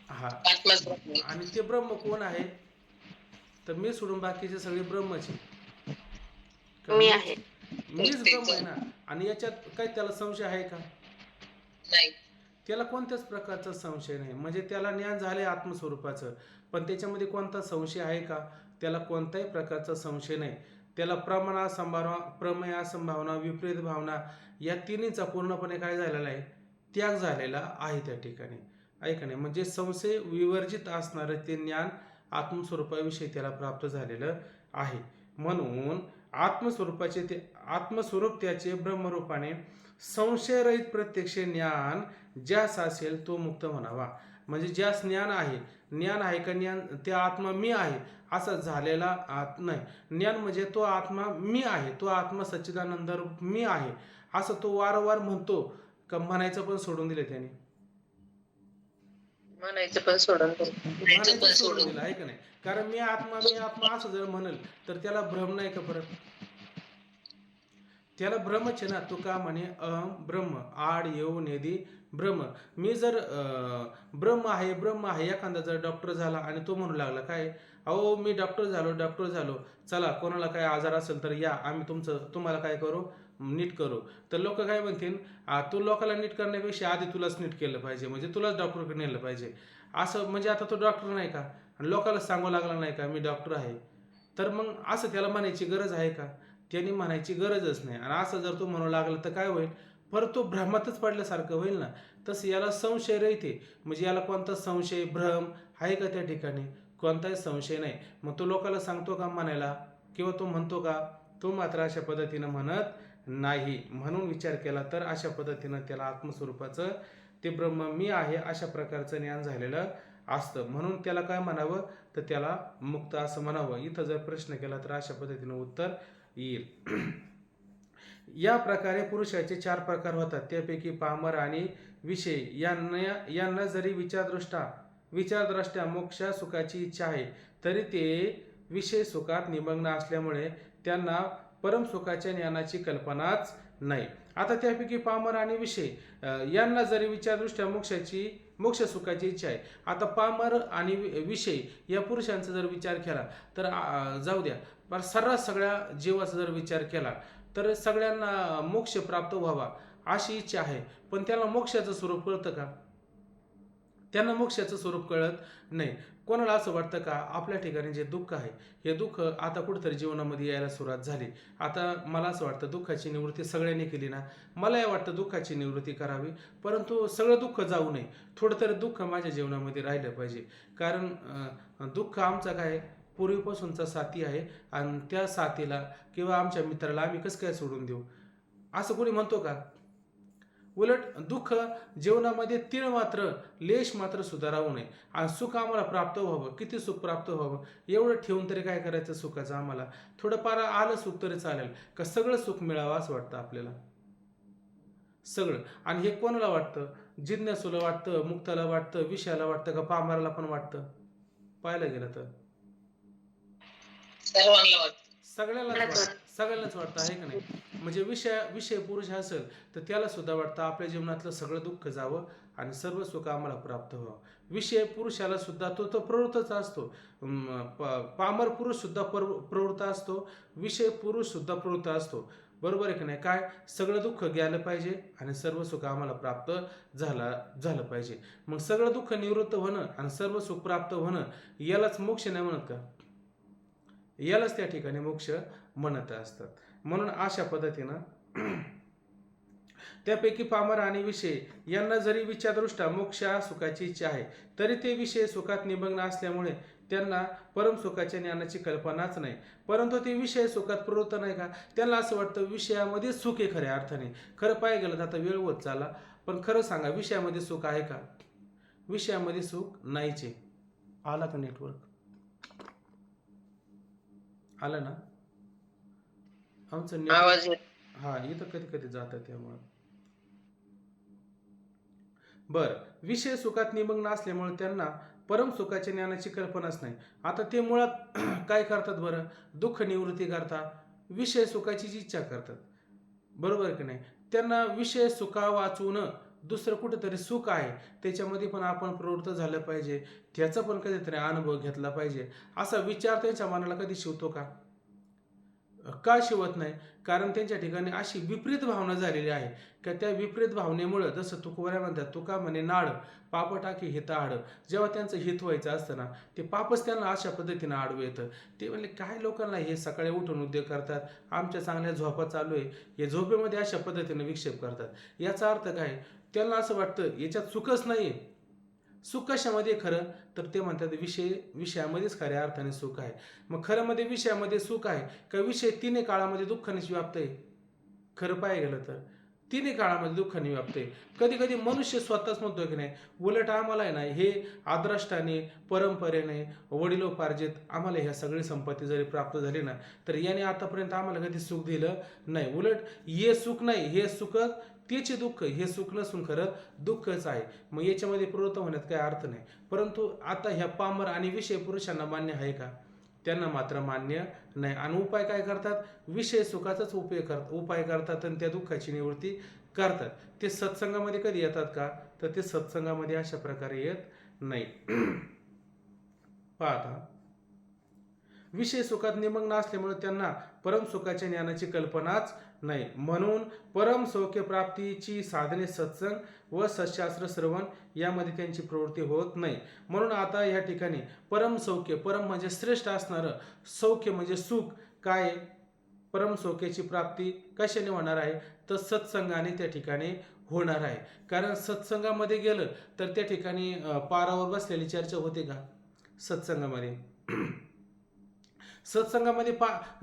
A: हा,
D: आत्माच ब्रह्म आहे.
A: आणि ते ब्रह्म कोण आहे, तर मी सोडून बाकीचे सगळे ब्रह्मच आहे. का
B: मी आहे.
A: मीच ब्रह्म आहे ना. आणि याच्यात काही त्याला संशय आहे का,
D: नाही.
A: त्याला कोणत्याच प्रकारचा संशय नाही. म्हणजे त्याला ज्ञान झाले आत्मस्वरूपाचं, पण त्याच्यामध्ये कोणता संशय आहे का, त्याला कोणत्याही प्रकारचा संशय नाही. त्याला प्रमाणा संभावना, प्रमेय संभावना, विपरीत भावना या तिन्हीचा पूर्णपणे काय झालेला आहे, त्याग झालेला आहे त्या ठिकाणी, आहे का नाही. म्हणजे संशय विवर्जित असणारं ते ज्ञान आत्मस्वरूपाविषयी त्याला प्राप्त झालेलं आहे. म्हणून आत्मस्वरूप त्याचे ब्रह्मरूपाने संशयरहित प्रत्यक्ष ज्ञान ज्यास असेल तो मुक्त म्हणावा. म्हणजे ज्यास ज्ञान आहे का, ज्ञान ते आत्मा मी आहे असं झालेला नाही. ज्ञान म्हणजे तो आत्मा मी आहे, तो आत्मा सच्चिदानंद रूप मी आहे असं तो वारंवार म्हणतो का, म्हणायचं पण सोडून दिले त्याने,
F: म्हणायचं पण सोडून
A: म्हणायचं सोडून दिलं आहे का नाही. कारण मी आत्मा असं जर म्हणेल तर त्याला भ्रम नाही का परत, त्याला भ्रमच आहे ना. तो का म्हणे अहम ब्रह्म, आड येऊ नेदी ब्रह्म. मी जर ब्रह्म आहे, एखादा जर डॉक्टर झाला आणि तो म्हणू लागला काय, अहो मी डॉक्टर झालो, चला कोणाला काय आजार असेल तर या, आम्ही तुम्हाला काय करू, नीट करू. तर लोक काय म्हणतील, तू लोकांना नीट करण्यापेक्षा आधी तुलाच नीट केलं पाहिजे, म्हणजे तुलाच डॉक्टरकडे नेलं पाहिजे असं. म्हणजे आता तो डॉक्टर नाही का, आणि लोकांना सांगू लागला नाही का मी डॉक्टर आहे, तर मग असं त्याला म्हणायची गरज आहे का, त्यांनी म्हणायची गरजच नाही. आणि असं जर तो म्हणू लागला तर काय होईल, परत तो भ्रमातच पडल्यासारखं होईल ना. तसं याला संशय रहिते, म्हणजे याला कोणता संशय भ्रम आहे का त्या ठिकाणी, कोणताही संशय नाही. मग तो लोकांना सांगतो का म्हणायला, किंवा तो म्हणतो का, तो मात्र अशा पद्धतीनं म्हणत नाही. म्हणून विचार केला तर अशा पद्धतीनं त्याला आत्मस्वरूपाचं ते ब्रह्म मी आहे अशा प्रकारचं ज्ञान झालेलं असतं. म्हणून त्याला काय म्हणावं, तर त्याला मुक्त असं म्हणावं. इथं जर प्रश्न केला तर अशा पद्धतीनं उत्तर येईल. या प्रकारे पुरुषाचे 4 प्रकार होतात. त्यापैकी पामर आणि विषय यांना जरी विचारद्रष्ट्या मोक्ष सुखाची इच्छा आहे, तरी ते विषय सुखात निमग्न असल्यामुळे त्यांना परम सुखाच्या ज्ञानाची कल्पनाच नाही. आता त्यापैकी पामर आणि विषय यांना जरी विचारदृष्ट्या मोक्ष सुखाची इच्छा आहे. आता पामर आणि विषय या पुरुषांचा जर विचार केला तर जाऊ द्या, पण सर्रास सगळ्या जीवाचा जर विचार केला तर सगळ्यांना मोक्ष प्राप्त व्हावा अशी इच्छा आहे. पण त्याला मोक्षाचं स्वरूप कळतं का, त्यांना मोक्षाचं स्वरूप कळत नाही. कोणाला असं वाटतं का, आपल्या ठिकाणी जे दुःख आहे हे दुःख आता कुठेतरी जीवनामध्ये यायला सुरुवात झाली. आता मला असं वाटतं दुःखाची निवृत्ती सगळ्यांनी केली ना, मलाही वाटतं दुःखाची निवृत्ती करावी, परंतु सगळं दुःख जाऊ नये, थोडं तरी दुःख माझ्या जीवनामध्ये राहिलं पाहिजे. कारण दुःख आमचा काय पूर्वीपासूनचा साथी आहे, आणि त्या साथीला किंवा आमच्या मित्राला आम्ही कसं काय सोडून देऊ, असं कोणी म्हणतो का. उलट दुःख जीवनामध्ये लेश मात्र सुधारावू नये, आणि सुख आम्हाला प्राप्त व्हावं. किती सुख प्राप्त व्हावं एवढं ठेवून तरी काय करायचं, सुखाचं आम्हाला थोडंफार आलं सुख तरी चालेल का, सगळं सुख मिळावं असं वाटतं आपल्याला सगळं. आणि हे कोणाला वाटतं, जिज्ञासूला वाटतं, मुक्ताला वाटतं, विषयाला वाटतं का, पामराला पण वाटतं. पाहायला गेलं तर
D: सर्वांना वाटतं.
A: सगळ्यांनाच वाटतं आहे का नाही. म्हणजे विषय पुरुष असेल तर त्याला सुद्धा वाटतं आपल्या जीवनातलं सगळं दुःख जावं आणि सर्व सुख आम्हाला प्राप्त व्हावं. विषय पुरुषाला सुद्धा तो प्रवृत्तच असतो. पामर पुरुष सुद्धा प्रवृत्त असतो, विषय पुरुष सुद्धा प्रवृत्त असतो. बरोबर आहे की नाही. काय, सगळं दुःख गेलं पाहिजे आणि सर्व सुख आम्हाला प्राप्त झालं पाहिजे. मग सगळं दुःख निवृत्त होणं आणि सर्व सुख प्राप्त होणं यालाच मोक्ष नाही म्हणत का, यालाच त्या ठिकाणी मोक्ष म्हणत असतात. म्हणून अशा पद्धतीनं त्यापैकी पामर आणि विषय यांना जरी विचारदृष्ट्या मोक्ष सुखाची इच्छा आहे, तरी ते विषय सुखात निमग्न असल्यामुळे त्यांना परम सुखाच्या ज्ञानाची कल्पनाच नाही. परंतु ते विषय सुखात प्रवृत्त नाही का, त्यांना असं वाटतं विषयामध्ये सुख आहे. खऱ्या अर्थाने खरं पाहायला गेलं तर आता वेळ होत चालला, पण खरं सांगा विषयामध्ये सुख आहे का, विषयामध्ये सुख नाहीच आहे. आला का नेटवर्क, आलं ना. आमचं नेट
D: आवाज येत
A: हा इथं कधी कधी जातं त्यामुळं. बर, विषय सुखात निमग्न असल्यामुळे त्यांना परम सुखाच्या ज्ञानाची कल्पनाच नाही. आता ते मुळात काय करतात बरं, दुःख निवृत्ती करता विषय सुखाचीच इच्छा करतात, बरोबर की नाही. त्यांना विषय सुखा वाचून दुसरं कुठेतरी सुख आहे त्याच्यामध्ये पण आपण प्रवृत्त झालं पाहिजे, त्याचा पण कधीतरी अनुभव घेतला पाहिजे, असा विचार त्यांच्या मनाला कधी शिवतो का? का शिवत नाही? कारण त्यांच्या ठिकाणी अशी विपरीत भावना झालेली आहे की त्या विपरीत भावनेमुळं, जसं तुकोबऱ्या म्हणतात, तुका म्हणे नाड पाप टाकी हित आड. जेव्हा त्यांचं हित व्हायचं असतं ना, ते पापच त्यांना अशा पद्धतीनं आडवं येतं. ते म्हणले काय लोकांना हे सकाळी उठून उद्योग करतात, आमच्या चांगल्या झोपा चालू आहे, हे झोपेमध्ये अशा पद्धतीनं विक्षेप करतात. याचा अर्थ काय? त्यांना असं वाटतं याच्यात सुखच नाही. सुख कशामध्ये खरं? तर ते म्हणतात विषयामध्येच खऱ्या अर्थाने सुख आहे. मग खरं मध्ये विषयामध्ये सुख आहे का विषय तिन्ही काळामध्ये दुःखानेच व्याप्त आहे? खरं पाहायला गेलं तर तिन्ही काळामध्ये दुःखाने व्याप्त आहे. कधी कधी मनुष्य स्वतःच म्हणतो की नाही, उलट आम्हाला आहे ना हे आदराष्टाने परंपरेने वडिलोपार्जित आम्हाला ह्या सगळी संपत्ती जरी प्राप्त झाली ना, तर याने आतापर्यंत आम्हाला कधी सुख दिलं नाही. उलट हे सुख नाही, हे सुख त्याचे दुःख, हे सुख नसून खरं दुःखच आहे. मग याच्यामध्ये प्रवृत्त होण्यात काही अर्थ नाही. परंतु आता ह्या पामर आणि विषय पुरुषांना मान्य आहे का? त्यांना मात्र मान्य नाही. आणि उपाय काय करतात? विषय सुखाचाच उपाय करतात आणि त्या दुःखाची निवृत्ती करतात. ते सत्संगामध्ये कधी येतात का? तर ते सत्संगामध्ये अशा प्रकारे येत नाही. पाहता, विषय सुखात निमग्न असल्यामुळे त्यांना परम सुखाच्या ज्ञानाची कल्पनाच नाही. म्हणून परम सौख्य प्राप्तीची साधने सत्संग व सत्शास्त्र श्रवण यामध्ये त्यांची प्रवृत्ती होत नाही. म्हणून आता या ठिकाणी परम सौख्य, परम म्हणजे श्रेष्ठ असणारं, सौख्य म्हणजे सुख काय? परम सौख्याची प्राप्ती कशाने होणार आहे? तर सत्संगाने त्या ठिकाणी होणार आहे. कारण सत्संगामध्ये गेलं तर त्या ठिकाणी पारावर बसलेली चर्चा होते का? सत्संगामध्ये सत्संगामध्ये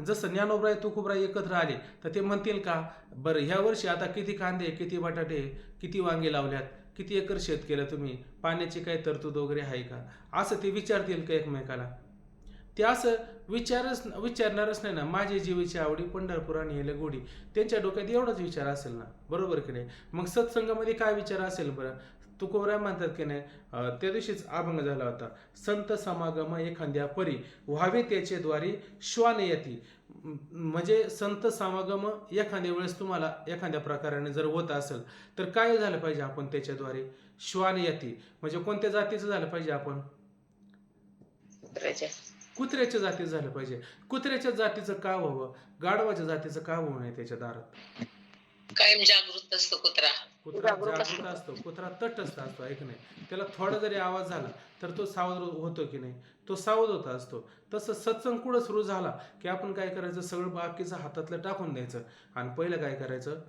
A: जसं ज्ञानोबराय तुकोबराय एकत्र आले तर ते म्हणतील का, बरं ह्या वर्षी आता किती कांदे, किती बटाटे, किती वांगे लावल्यात, किती एकर शेत केलं तुम्ही, पाण्याची काही तरतूद वगैरे आहे का? असं ते विचारतील का एकमेकाला? ते असं विचारणारच नाही ना. माझी जीवाची आवडी पंढरपुरा नेले गोडी, त्यांच्या डोक्यात एवढाच विचार असेल ना, बरोबर की नाही. मग सत्संगामध्ये काय विचार असेल बरं? तुकोबराय म्हणतात की नाही, त्या दिवशीच अभंग झाला होता, संत समागम एखाद्या परी व्हावे त्याचे द्वारी श्वान यती. म्हणजे संत समागम एखाद्या वेळेस तुम्हाला एखाद्या प्रकाराने जर होत असेल तर काय झालं पाहिजे आपण त्याच्याद्वारे? श्वान यती म्हणजे कोणत्या जातीचं झालं पाहिजे आपण? कुत्र्याच्या जातीचं झालं पाहिजे. कुत्र्याच्या जातीचं का व्हावं? गाढवाच्या जातीचं का होऊ नये त्याच्या दारात?
D: कायम जागृत असतो कुत्रा.
A: कुत्रा जागृत असतो, कुत्रा तटस्थ असतो, ऐक नाही. त्याला थोडा जरी आवाज झाला तर तो सावध होतो की नाही? तो सावध होत असतो. तसं सत्संग कुठं सुरू झाला की आपण काय करायचं, सगळं बाकीचं हातातलं टाकून द्यायचं आणि पहिलं काय करायचं,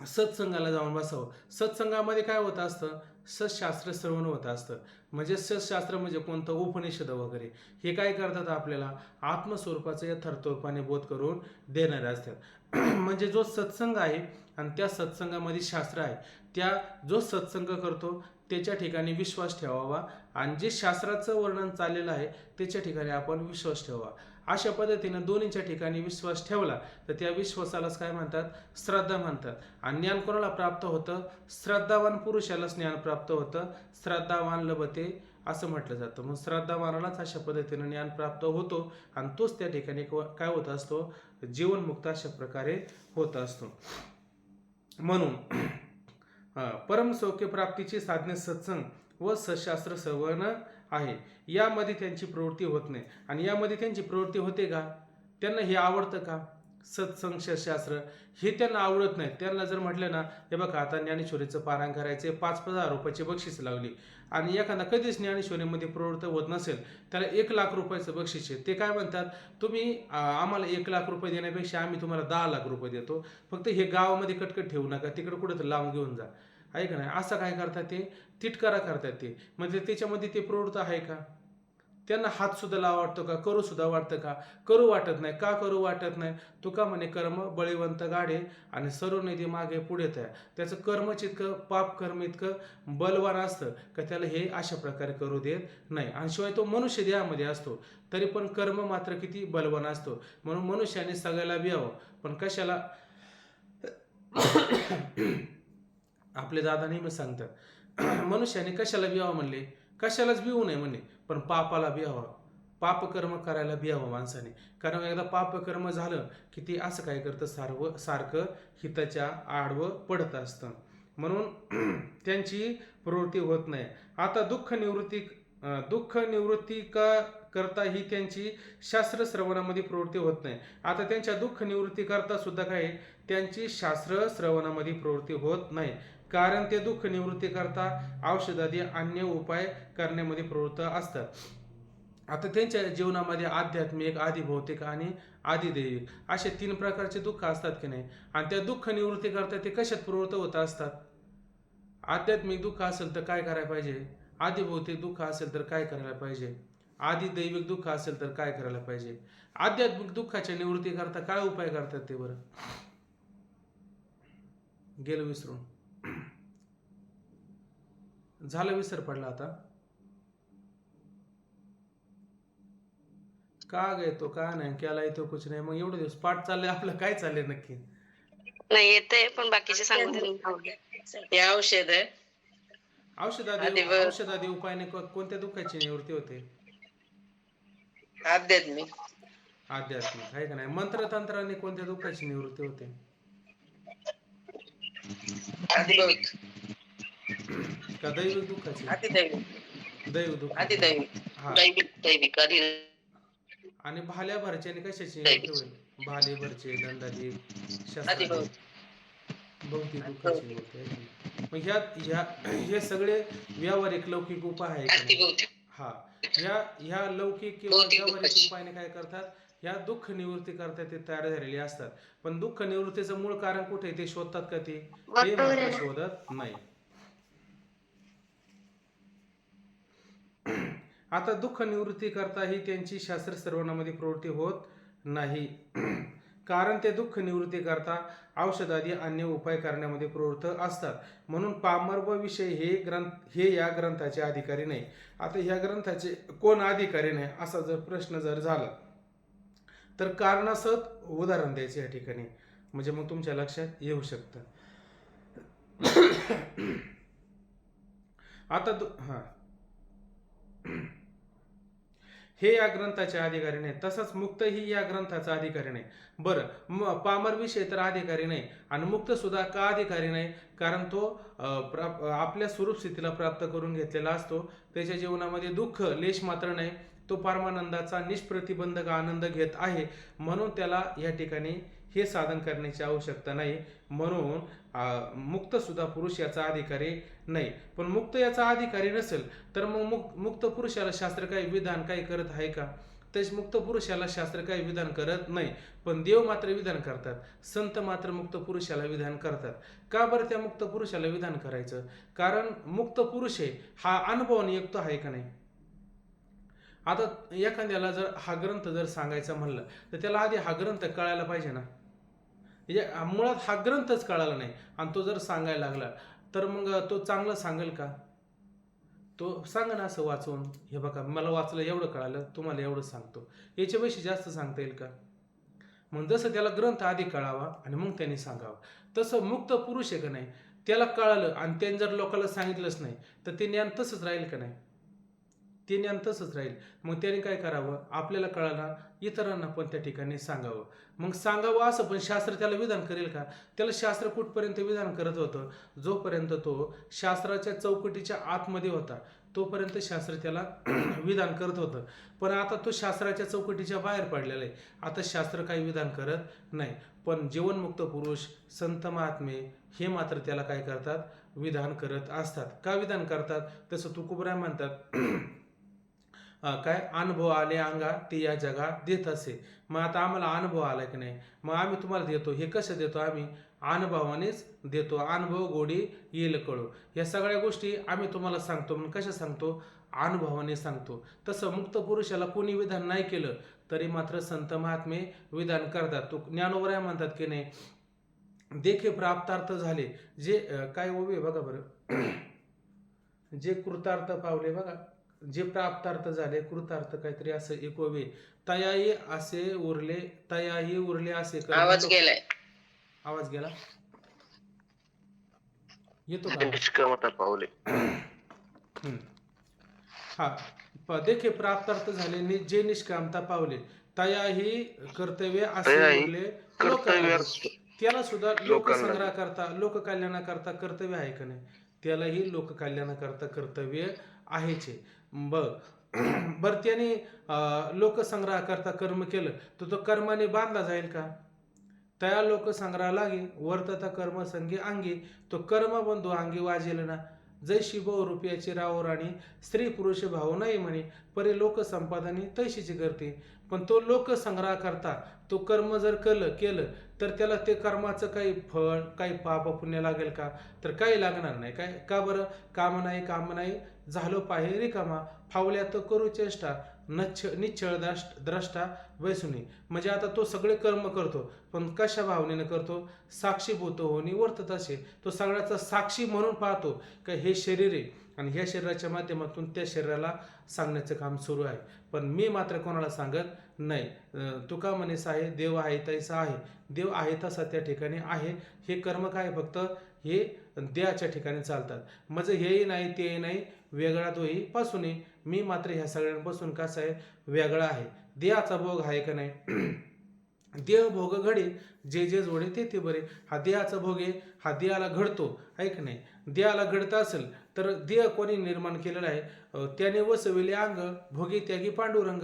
A: सत्संगाला जाऊन बसावं. सत्संगामध्ये काय होत असतं? सत्शास्त्र श्रवण होत असतं. म्हणजे सत्शास्त्र म्हणजे कोणतं? उपनिषद वगैरे. हे काय करतात? आपल्याला आत्मस्वरूपाचं यथार्थरूपाने बोध करून देणारे असतात. म्हणजे जो सत्संग आहे आणि त्या सत्संगामध्ये शास्त्र आहे, त्या जो सत्संग करतो त्याच्या ठिकाणी विश्वास ठेवावा आणि जे शास्त्राचं वर्णन चाललेलं आहे त्याच्या ठिकाणी आपण विश्वास ठेवावा. अशा पद्धतीनं दोन्हीच्या ठिकाणी विश्वास ठेवला तर त्या विश्वासालाच काय म्हणतात? श्रद्धा म्हणतात. आणि ज्ञान कोणाला प्राप्त होतं? श्रद्धावान पुरुषालाच ज्ञान प्राप्त होतं. श्रद्धावान लभते असं म्हटलं जातं. मग श्रद्धावानालाच अशा पद्धतीनं ज्ञान प्राप्त होतो आणि तोच त्या ठिकाणी काय होत असतो? जीवनमुक्त अशा प्रकारे होत असतो. म्हणून परम सौख्य प्राप्तीची साधने सत्संग व सशास्त्र श्रवण आहे. यामध्ये त्यांची प्रवृत्ती होत नाही. आणि यामध्ये त्यांची प्रवृत्ती होते का? त्यांना हे आवडतं का? सत्संग शास्त्र हे त्यांना आवडत नाही. त्यांना जर म्हटलं ना, हे बघा आता ज्ञानेश्वरीचं पारायण करायचे, 5,000 रुपयाची बक्षीस लावली आणि एखादा कधीच ज्ञानेश्वरीमध्ये प्रवृत्त होत नसेल त्याला 1,00,000 रुपयाचं बक्षीस आहे. ते काय म्हणतात, तुम्ही आम्हाला 1,00,000 रुपये देण्यापेक्षा आम्ही तुम्हाला 10,00,000 रुपये देतो, फक्त हे गावामध्ये कटकट ठेवू नका, तिकडे कुठं तर लांब घेऊन जा. आहे का नाही? असं काय करतात ते? तिटकारा करतात ते. म्हणजे त्याच्यामध्ये ते प्रवृत्त आहे का? त्यांना हात सुद्धा लावा वाटतो का, करू सुद्धा वाटतं का? करू वाटत नाही. का करू वाटत नाही? तुका म्हणे कर्म बळीवंत गाडे आणि सर्व निधी मागे पुढे त्या. त्याचं कर्मच इतकं, पाप कर्म इतकं बलवान असतं का त्याला हे अशा प्रकारे करू देत नाही. आणि शिवाय तो मनुष्य देहामध्ये असतो तरी पण कर्म मात्र किती बलवान असतो. म्हणून मनुष्याने सगळ्याला बियावं. पण कशाला? आपले दादा नेहमी सांगतात मनुष्याने कशाला बियावं म्हणले? कशालाच बिवू नये म्हणले, पण पापाला बियावं. पापकर्म करायला बियावं माणसाने. कारण एकदा पापकर्म झालं की ते असं काय करतं, सारखं हिताच्या आडवं पडत असतं. म्हणून त्यांची प्रवृत्ती होत नाही. आता दुःख निवृत्ती करता ही त्यांची शास्त्र श्रवणामध्ये प्रवृत्ती होत नाही. आता त्यांच्या दुःख निवृत्ती करता सुद्धा काय, त्यांची शास्त्र श्रवणामध्ये प्रवृत्ती होत नाही. कारण ते दुःख निवृत्ती करता औषधादी अन्य उपाय करण्यामध्ये प्रवृत्त असतात. आता त्यांच्या जीवनामध्ये आध्यात्मिक, आधिभौतिक आणि आधिदैविक असे 3 प्रकारचे दुःख असतात की नाही. आणि त्या दुःख निवृत्ती करता ते कशात प्रवृत्त होत असतात? आध्यात्मिक दुःख असेल तर काय करायला पाहिजे? आधिभौतिक दुःख असेल तर काय करायला पाहिजे? आधिदैविक दुःख असेल तर काय करायला पाहिजे? आध्यात्मिक दुःखाच्या निवृत्ती करता काय उपाय करतात ते बरं? गेलं विसरून. झालं, विसर पडला आता. का ग येतो का नाही, केला येतो कुछ नाही. मग एवढे दिवस पाठ चाललंय आपलं, काय चाललंय नक्की?
B: नाही येते पण बाकीचे सांगू दे.
D: हे औषध आहे.
A: औषधादी उपायाने कोणत्या दुःखाची निवृत्ती होते?
D: आध्यात्मिक.
A: आध्यात्मिक आहे का नाही? मंत्रतंत्राने कोणत्या दुःखाची निवृत्ती होते?
D: आधिभौतिक.
A: का दैविक दुःखाची?
D: आधिदैविक.
A: दैव दुःख.
D: आधिदैविक.
A: हा.
B: दैविक आधी.
A: आणि भाल्या भरच्याने कशाची निवृत्ती होईल? भाले भरचे, दंडादी, शस्त्रादी, भौतिक दुःखाची निवृत्ती आहे. मग हे सगळे व्यावहारिक लौकिक उपाय आहे का नाही?
D: आधिभौतिक.
A: हा. ह्या लौकिक किंवा
D: भौतिक
A: व्यावहारिक
D: दुःखाची.
A: उपायाने काय करतात? ह्या दुःख निवृत्ती करतात ते तयार झालेले असतात. पण दुःख निवृत्तीचं मूळ कारण कुठे ते शोधतात का ते मात्र शोधत नाही. आता दुःख निवृत्ती करता ही त्यांची शास्त्र श्रवणामध्ये प्रवृत्ती होत नाही. कारण ते दुःख निवृत्ती करता औषधादी अन्य उपाय करण्यामध्ये प्रवृत्त असतात. म्हणून पामर व विषय हे या ग्रंथाचे अधिकारी नाही. आता ह्या ग्रंथाचे कोण अधिकारी नाही असा जर प्रश्न झाला तर कारणासहित उदाहरण द्यायचे या ठिकाणी, म्हणजे मग तुमच्या लक्षात येऊ शकतं. आता हे या ग्रंथाचे अधिकारी नाही. तसंच मुक्त ही या ग्रंथाचा अधिकारी नाही. बरं, पामर विषय तर अधिकारी नाही आणि मुक्त सुद्धा का अधिकारी नाही? कारण तो आपल्या स्वरूप स्थितीला प्राप्त करून घेतलेला असतो. त्याच्या जीवनामध्ये दुःख लेश मात्र नाही. तो परमानंदाचा निष्प्रतिबंधक आनंद घेत आहे. म्हणून त्याला या ठिकाणी हे साधन करण्याची आवश्यकता नाही. म्हणून मुक्त सुद्धा पुरुष याचा अधिकारी नाही. पण मुक्त याचा अधिकारी नसेल तर मग मुक्त पुरुषाला शास्त्र काही विधान काही करत आहे का? तसेच मुक्त पुरुषाला शास्त्र काही विधान करत नाही. पण देव मात्र विधान करतात. संत मात्र मुक्त पुरुषाला विधान करतात. का बरं त्या मुक्त पुरुषाला विधान करायचं? कारण मुक्त पुरुष हा अनुभवाने युक्त आहे का नाही? आता एखाद्याला जर हा ग्रंथ जर सांगायचा म्हणलं तर त्याला आधी हा ग्रंथ कळायला पाहिजे ना. म्हणजे मुळात हा ग्रंथच कळाला नाही आणि तो जर सांगायला लागला तर मग तो चांगलं सांगेल का? तो सांगा ना असं वाचून, हे बघा मला वाचलं एवढं कळालं, तुम्हाला एवढं सांगतो, याच्यापेक्षा जास्त सांगता येईल का? मग जसं त्याला ग्रंथ आधी कळावा आणि मग त्यांनी सांगावं, तसं मुक्त पुरुष आहे का नाही, त्याला कळालं आणि त्याने जर लोकांना सांगितलंच नाही तर ते ज्ञान तसंच राहील का नाही? ते ज्ञान तसंच राहील. मग त्याने काय करावं? आपल्याला कळालं इतरांना पण त्या ठिकाणी सांगावं. मग सांगावं असं, पण शास्त्र त्याला विधान करेल का? त्याला शास्त्र कुठपर्यंत विधान करत होतं? जोपर्यंत तो शास्त्राच्या चौकटीच्या आतमध्ये होता तोपर्यंत शास्त्र त्याला विधान करत होतं. पण आता तो शास्त्राच्या चौकटीच्या बाहेर पडलेला आहे. आता शास्त्र काही विधान करत नाही. पण जीवनमुक्त पुरुष, संत महात्मे हे मात्र त्याला काय करतात? विधान करत असतात. का विधान करतात? तसं तुकोबराय म्हणतात काय अनुभव आले अंगा ते या जगा देत असे. मग आता आम्हाला अनुभव आला की नाही, मग आम्ही तुम्हाला देतो. हे कसं देतो? आम्ही अनुभवानेच देतो. अनुभव गोडी येईल कळू. या सगळ्या गोष्टी आम्ही तुम्हाला सांगतो. मग कशा सांगतो? अनुभवाने सांगतो. तसं मुक्त पुरुषाला कोणी विधान नाही केलं तरी मात्र संत महात्मे विधान करतात. तो ज्ञानोबराय म्हणतात की नाही, देखे प्राप्तार्थ झाले जे काय उभे बघा बरं जे कृतार्थ पावले बघा, जे प्राप्तार्थ झाले कृतार्थ काहीतरी असं एक ओवे, तयाही उरले असे कर्म
D: आवाज गेलाय.
A: आवाज गेला, येतो का?
C: जे निष्कामता पावले.
A: हम्म. हा देखे प्राप्तार्थ झाले जे निष्कामता पावले, तयाही कर्तव्य असे
C: तयाही
A: उरले
C: कर्तव्य
A: त्याला सुद्धा
C: लोकांना.
A: लोकसंग्रहाकरता लोककल्याणाकरता कर्तव्य आहे का नाही? त्यालाही लोककल्याणाकरता कर्तव्य आहेच आहे. बरं त्याने लोकसंग्रहाकरता कर्म केलं तर तो कर्माने बांधला जाईल का? तया लोकसंग्रह लागे वर्तता कर्म संगी अंगी, तो कर्म बंधू अंगी वाजेल ना. जैशी बहुरूपयाची राहो राणी, स्त्री पुरुष भाव नाही म्हणे, परे लोकसंपादने तैशीची करते. पण तो लोकसंग्रह करता तो कर्म जर केलं तर त्याला ते कर्माचं काही फळ काही पाप पुण्य लागेल का? तर काही लागणार नाही. काय का बरं? काम नाही झालो पाहे रिकामा, फावल्या तर करू चेष्टा, निच्छळ द्रष्टा वैसुनी. म्हणजे आता तो सगळे कर्म करतो पण कशा भावनेनं करतो? साक्षीभूत होणी वर्तत असे. तो सगळ्याचा साक्षी म्हणून पाहतो का हे शरीर आहे आणि ह्या शरीराच्या माध्यमातून त्या शरीराला सांगण्याचं काम सुरू आहे. पण मी मात्र कोणाला सांगत नाही. तुका म्हणेस आहे देव आहे तैसा आहे, देव आहे तसा त्या ठिकाणी आहे. हे कर्म काय फक्त हे देहाच्या ठिकाणी चालतात. म्हणजे हेही नाही तेही नाही, वेगळा तोही पासून मी मात्र ह्या सगळ्यांपासून कसा आहे? वेगळा आहे. देहाचा भोग आहे का नाही? देह भोग घडे जे जोडे ते बरे. हा देहाचा भोग आहे, हा देहाला घडतो आहे का नाही? देहाला घडता असेल तर देह कोणी निर्माण केलेला आहे? त्याने वसविले अंग, भोगी त्यागी पांडुरंग.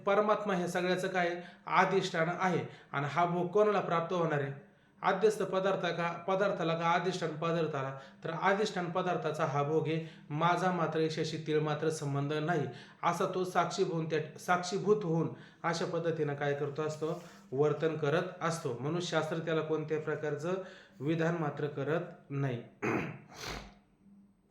A: परमात्मा हे सगळ्याचं काय अधिष्ठान आहे. आणि हा भोग कोणाला प्राप्त होणार आहे? आद्यस्थ पदार्थाला का अधिष्ठान पदार्थाला? तर अधिष्ठान पदार्थाचा हा भोग आहे. माझा मात्र याच्याशी तीळ मात्र संबंध नाही असा तो साक्षीभूत होऊन अशा पद्धतीनं काय करतो असतो? वर्तन करत असतो. म्हणून शास्त्र त्याला कोणत्या प्रकारचं विधान मात्र करत नाही.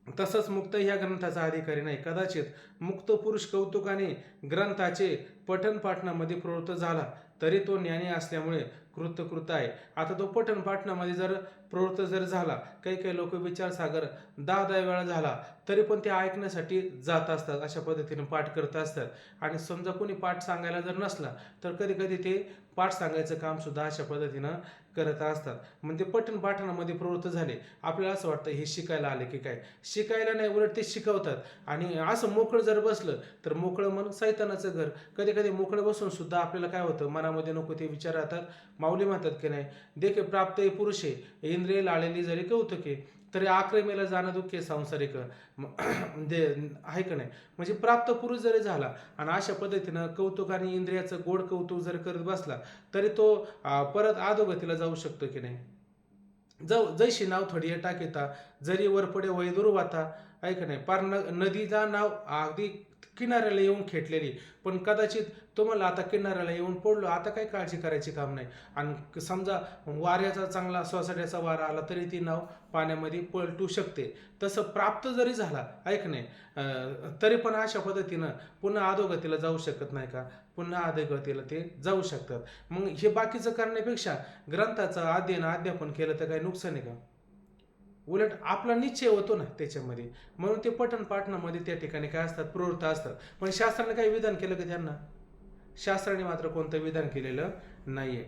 A: तसंच मुक्त ह्या ग्रंथाचा अधिकारी नाही. कदाचित मुक्त पुरुष कौतुकाने ग्रंथाचे पठण पाठणामध्ये प्रवृत्त झाला तरी तो ज्ञानी असल्यामुळे कृत आहे. आता तो पठण पाठणामध्ये जर प्रवृत्त जर झाला, काही लोक विचारसागर 10 वेळा झाला तरी पण ते ऐकण्यासाठी जात असतात, अशा पद्धतीने पाठ करत असतात. आणि समजा कोणी पाठ सांगायला जर नसला तर कधी ते पाठ सांगायचं काम सुद्धा अशा पद्धतीनं करत असतात. म्हणजे पठण पाठणामध्ये प्रवृत्त झाले. आपल्याला असं वाटतं हे शिकायला आले की काय? शिकायला नाही, उलट ते शिकवतात. आणि असं मोकळं जर बसलं तर मोकळं मन सैतानाचं घर. कधी मोकळं बसून सुद्धा आपल्याला काय होतं? मनामध्ये नको ते विचार राहतात. माऊली म्हणतात की नाही, देखे प्राप्त पुरुषे इंद्रिय लाळलेली जरी कौतुके, तरी आक्रमेला जाणं दुःखे सांसारिक. आहे का नाही? म्हणजे प्राप्त पुरुष जरी झाला आणि अशा पद्धतीनं कौतुक आणि इंद्रियाचं गोड कौतुक जर करत बसला तरी तो परत अधोगतीला जाऊ शकतो की नाही? जैशी नाव थोडी टाकेता जरी वरपडे वय दुर्वाता. ऐक नाही, पार नदीचा नाव अगदी किनाऱ्याला येऊन खेटलेली, पण कदाचित तुम्हाला आता किनाऱ्याला येऊन पडलो, आता काही काळजी करायची काम नाही. आणि समजा वाऱ्याचा चांगला सोसाट्याचा वारा आला तरी ती नाव पाण्यामध्ये पलटू शकते. तसं प्राप्त जरी झाला, ऐक नाही, तरी पण अशा पद्धतीनं पुन्हा अधोगतीला जाऊ शकत नाही का? पुन्हा अधोगतीला ते जाऊ शकतात. मग हे बाकीचं करण्यापेक्षा ग्रंथाचं अध्यापन केलं तर काही नुकसान आहे का? उलट आपला निश्चय होतो ना त्याच्यामध्ये. म्हणून ते पठण पाठणामध्ये त्या ठिकाणी काय असतात? प्रवृत्त असतात. पण शास्त्राने काही विधान केलं का त्यांना? शास्त्राने मात्र कोणतं विधान केलेलं नाहीये.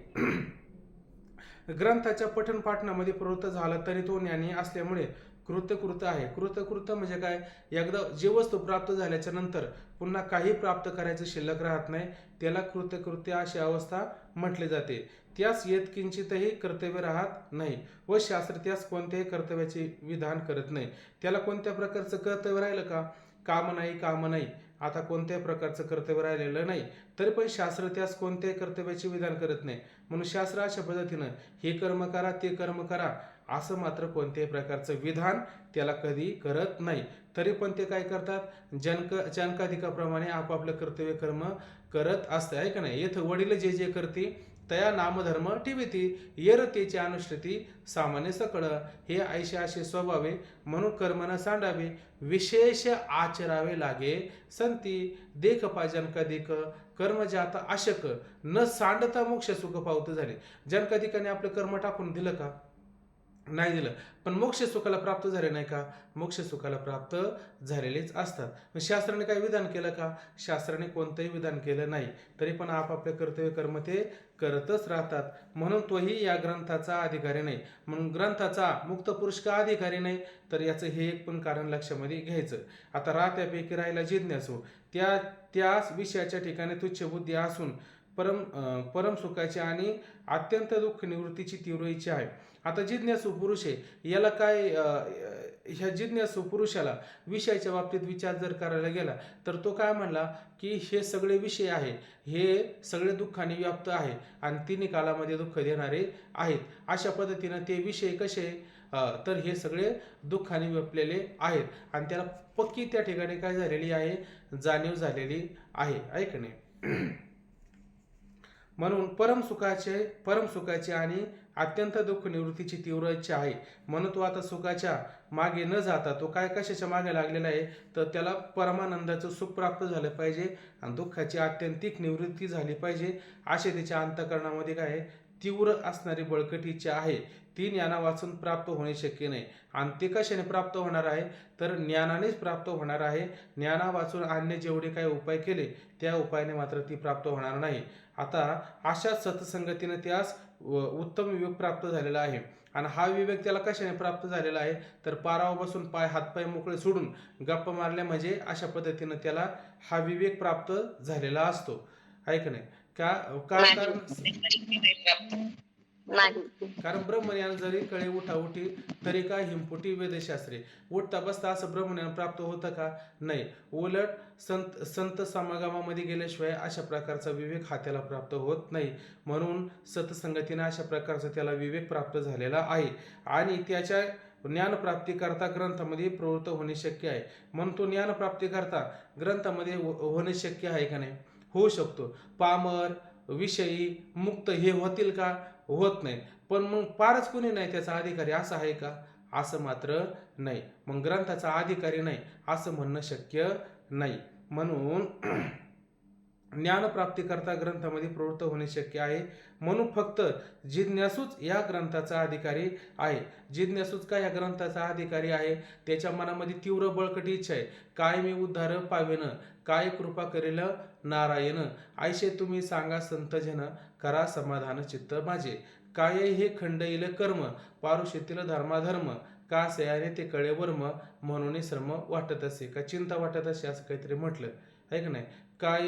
A: ग्रंथाच्या पठण पाठणामध्ये प्रवृत्त झाला तरी तो ज्ञानी असल्यामुळे कृत आहे. कृत म्हणजे काय? एकदा जी वस्तू प्राप्त झाल्याच्या नंतर पुन्हा काही प्राप्त करायचं शिल्लक राहत नाही, त्याला कृत्य अशी अवस्था म्हटले जाते. त्यास किंचितही कर्तव्य राहत नाही व शास्त्र त्यास कोणत्याही कर्तव्याचे विधान करत नाही. त्याला कोणत्या प्रकारचं कर्तव्य राहिलं का? काम नाही. आता कोणत्याही प्रकारचं कर्तव्य राहिलेलं नाही तरी पण शास्त्र त्यास कोणत्याही कर्तव्याचे विधान करत नाही. म्हणून शास्त्र अशा पद्धतीनं हे कर्म करा ते कर्म करा असं मात्र कोणत्याही प्रकारचं विधान त्याला कधी करत नाही. तरी पण ते काय करतात? जनकाधिकाप्रमाणे आपापलं कर्तव्य कर्म करत असतं, आहे का नाही? येथं वडील जे करते तया नामधर्म ठेविती येरतेची अनुष्ठिती सामान्य सकळ हे ऐशे असे स्वभावे म्हणून कर्म न सांडावे विशेष आचरावे लागे संती देख पाजन कधिक कर्म जाता अशक न सांडता मोक्ष सुख पावत झाले. जनकधिकाने आपलं कर्म टाकून दिलं का? नाही दिलं, पण मोक्ष सुखाला प्राप्त झाले नाही का? मोक्ष सुखाला प्राप्त झालेलेच असतात. मग शास्त्राने काही विधान केलं का? शास्त्राने कोणतंही विधान केलं नाही, तरी पण आपापले कर्तव्य कर्म ते करतच राहतात. म्हणून तोही या ग्रंथाचा अधिकारी नाही. म्हणून ग्रंथाचा मुक्त पुरुष का अधिकारी नाही, तर याचं हे एक पण कारण लक्षामध्ये घ्यायचं. आता राहत्यापैकी राहिला जिज्ञासू, त्याच विषयाच्या ठिकाणी तुच्छ बुद्धी असून परम सुखाची आणि अत्यंत दुःख निवृत्तीची तीव्र इच्छा आहे. आता जिज्ञासू पुरुष आहे, याला काय ह्या जिज्ञासू पुरुषाला विषयाच्या बाबतीत विचार जर करायला गेला तर तो काय म्हणला की हे सगळे विषय आहे, हे सगळे दुःखाने व्याप्त आहे आणि तिन्ही कालामध्ये दुःख देणारे आहेत. अशा पद्धतीनं ते विषय कसे तर हे सगळे दुःखाने व्यापलेले आहेत आणि त्याला पक्की त्या ठिकाणी काय झालेली आहे, जाणीव झालेली आहे. ऐक नाही. म्हणून परमसुखाचे आणि अत्यंत दुःख निवृत्तीची तीव्र इच्छा आहे. म्हणून तो आता सुखाच्या मागे न जाता तो काय कशाच्या मागे लागलेला आहे, तर त्याला परमानंदाचं सुख प्राप्त झालं पाहिजे आणि दुःखाची आत्यंतिक निवृत्ती झाली पाहिजे, असे त्याच्या अंतःकरणामध्ये काय आहे, तीव्र असणारी बळकट इच्छा आहे. ती ज्ञाना वाचून प्राप्त होणे शक्य नाही. आणि ते कशाने प्राप्त होणार आहे, तर ज्ञानानेच प्राप्त होणार आहे. ज्ञाना वाचून अन्य जेवढे काही उपाय केले त्या उपायाने मात्र ती प्राप्त होणार नाही. आता अशा सत्संगतीने त्यास उत्तम विवेक प्राप्त झालेला आहे. आणि हा विवेक त्याला कशाने प्राप्त झालेला आहे, तर पारावर बसून हातपाय मोकळे सोडून गप्पा मारल्या म्हणजे अशा पद्धतीनं त्याला हा विवेक प्राप्त झालेला असतो. ऐक नाही का? कारण ब्रह्मज्ञान जरी कळे उठाउठी तरी का हिमपुटी वेदशास्त्रे. उठता बसता असं ब्रह्मज्ञान प्राप्त होतं का? नाही. उलट संत समागमामध्ये गेल्याशिवाय अशा प्रकारचा विवेक हा त्याला प्राप्त होत नाही. म्हणून सत्संगतीने अशा प्रकारचा त्याला विवेक प्राप्त झालेला आहे आणि त्याच्या ज्ञानप्राप्तीकरता ग्रंथामध्ये प्रवृत्त होणे शक्य आहे. म्हणून तो ज्ञानप्राप्तीकरता ग्रंथामध्ये होणे शक्य आहे का नाही? होऊ शकतो. पामर विषयी मुक्त हे होतील का? होत नाही. पण मग फारच कुणी नाही त्याचा अधिकारी असं आहे का? असं मात्र नाही. मग ग्रंथाचा अधिकारी नाही असं म्हणणं शक्य नाही. म्हणून ज्ञानप्राप्तीकरता ग्रंथामध्ये प्रवृत्त होणे शक्य आहे. म्हणून फक्त जिज्ञासूच या ग्रंथाचा अधिकारी आहे. जिज्ञासूच का या ग्रंथाचा अधिकारी आहे? त्याच्या मनामध्ये तीव्र बळकट इच्छा आहे. काय मी उद्धार पावेन, काय कृपा करेल नारायण, ऐशे तुम्ही सांगा संतजन, करा समाधान चित्त माझे. काय हे खंड येईल कर्म, पारुषेतील धर्माधर्म, का सयाने ते कळे वर्म, म्हणून श्रम वाटत असे, का चिंता वाटत असे, असं काहीतरी म्हटलं आहे का नाही? काय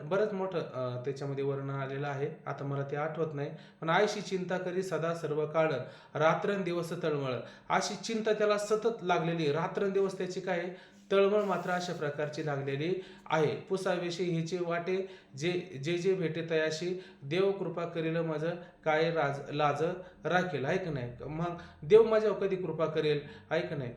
A: बरंच मोठं त्याच्यामध्ये वर्णन आलेलं आहे. आता मला ते आठवत नाही. पण आयशी चिंता करी सदा सर्व काळ, रात्रंदिवस तळमळ. अशी चिंता त्याला सतत लागलेली, रात्रंदिवस त्याची काय तळमळ मात्र अशा प्रकारची लागलेली आहे. पुसावेशी हिचे वाटे जे जे भेटे तयाशी, देव कृपा करेल माझं काय लाज राखेल. ऐक नाही. मग देव माझ्यावर कधी कृपा करेल? ऐक नाही.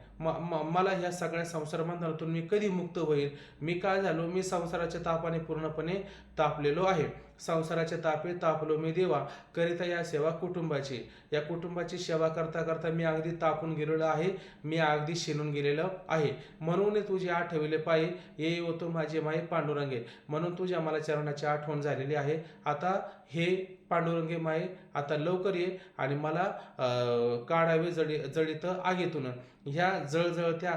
A: मला ह्या सगळ्या संसार बंधनातून मी कधी मुक्त होईल? मी काय झालो? मी संसाराच्या तापाने पूर्णपणे तापलेलो आहे. संसाराच्या तापे तापलो मी देवा, करिता या सेवा कुटुंबाची. या कुटुंबाची सेवा करता करता मी अगदी तापून गेलेलो आहे, मी अगदी शिनून गेलेलो आहे. म्हणून तुझे आठविले पायी ये होतो माझे माई पांडुरंगे. म्हणून तुझ्या मला चरणाची आठवण झालेली आहे. आता हे पांडुरंगे माये, आता लवकर ये आणि मला काढावे जळीत आगीतून. ह्या जळजळत्या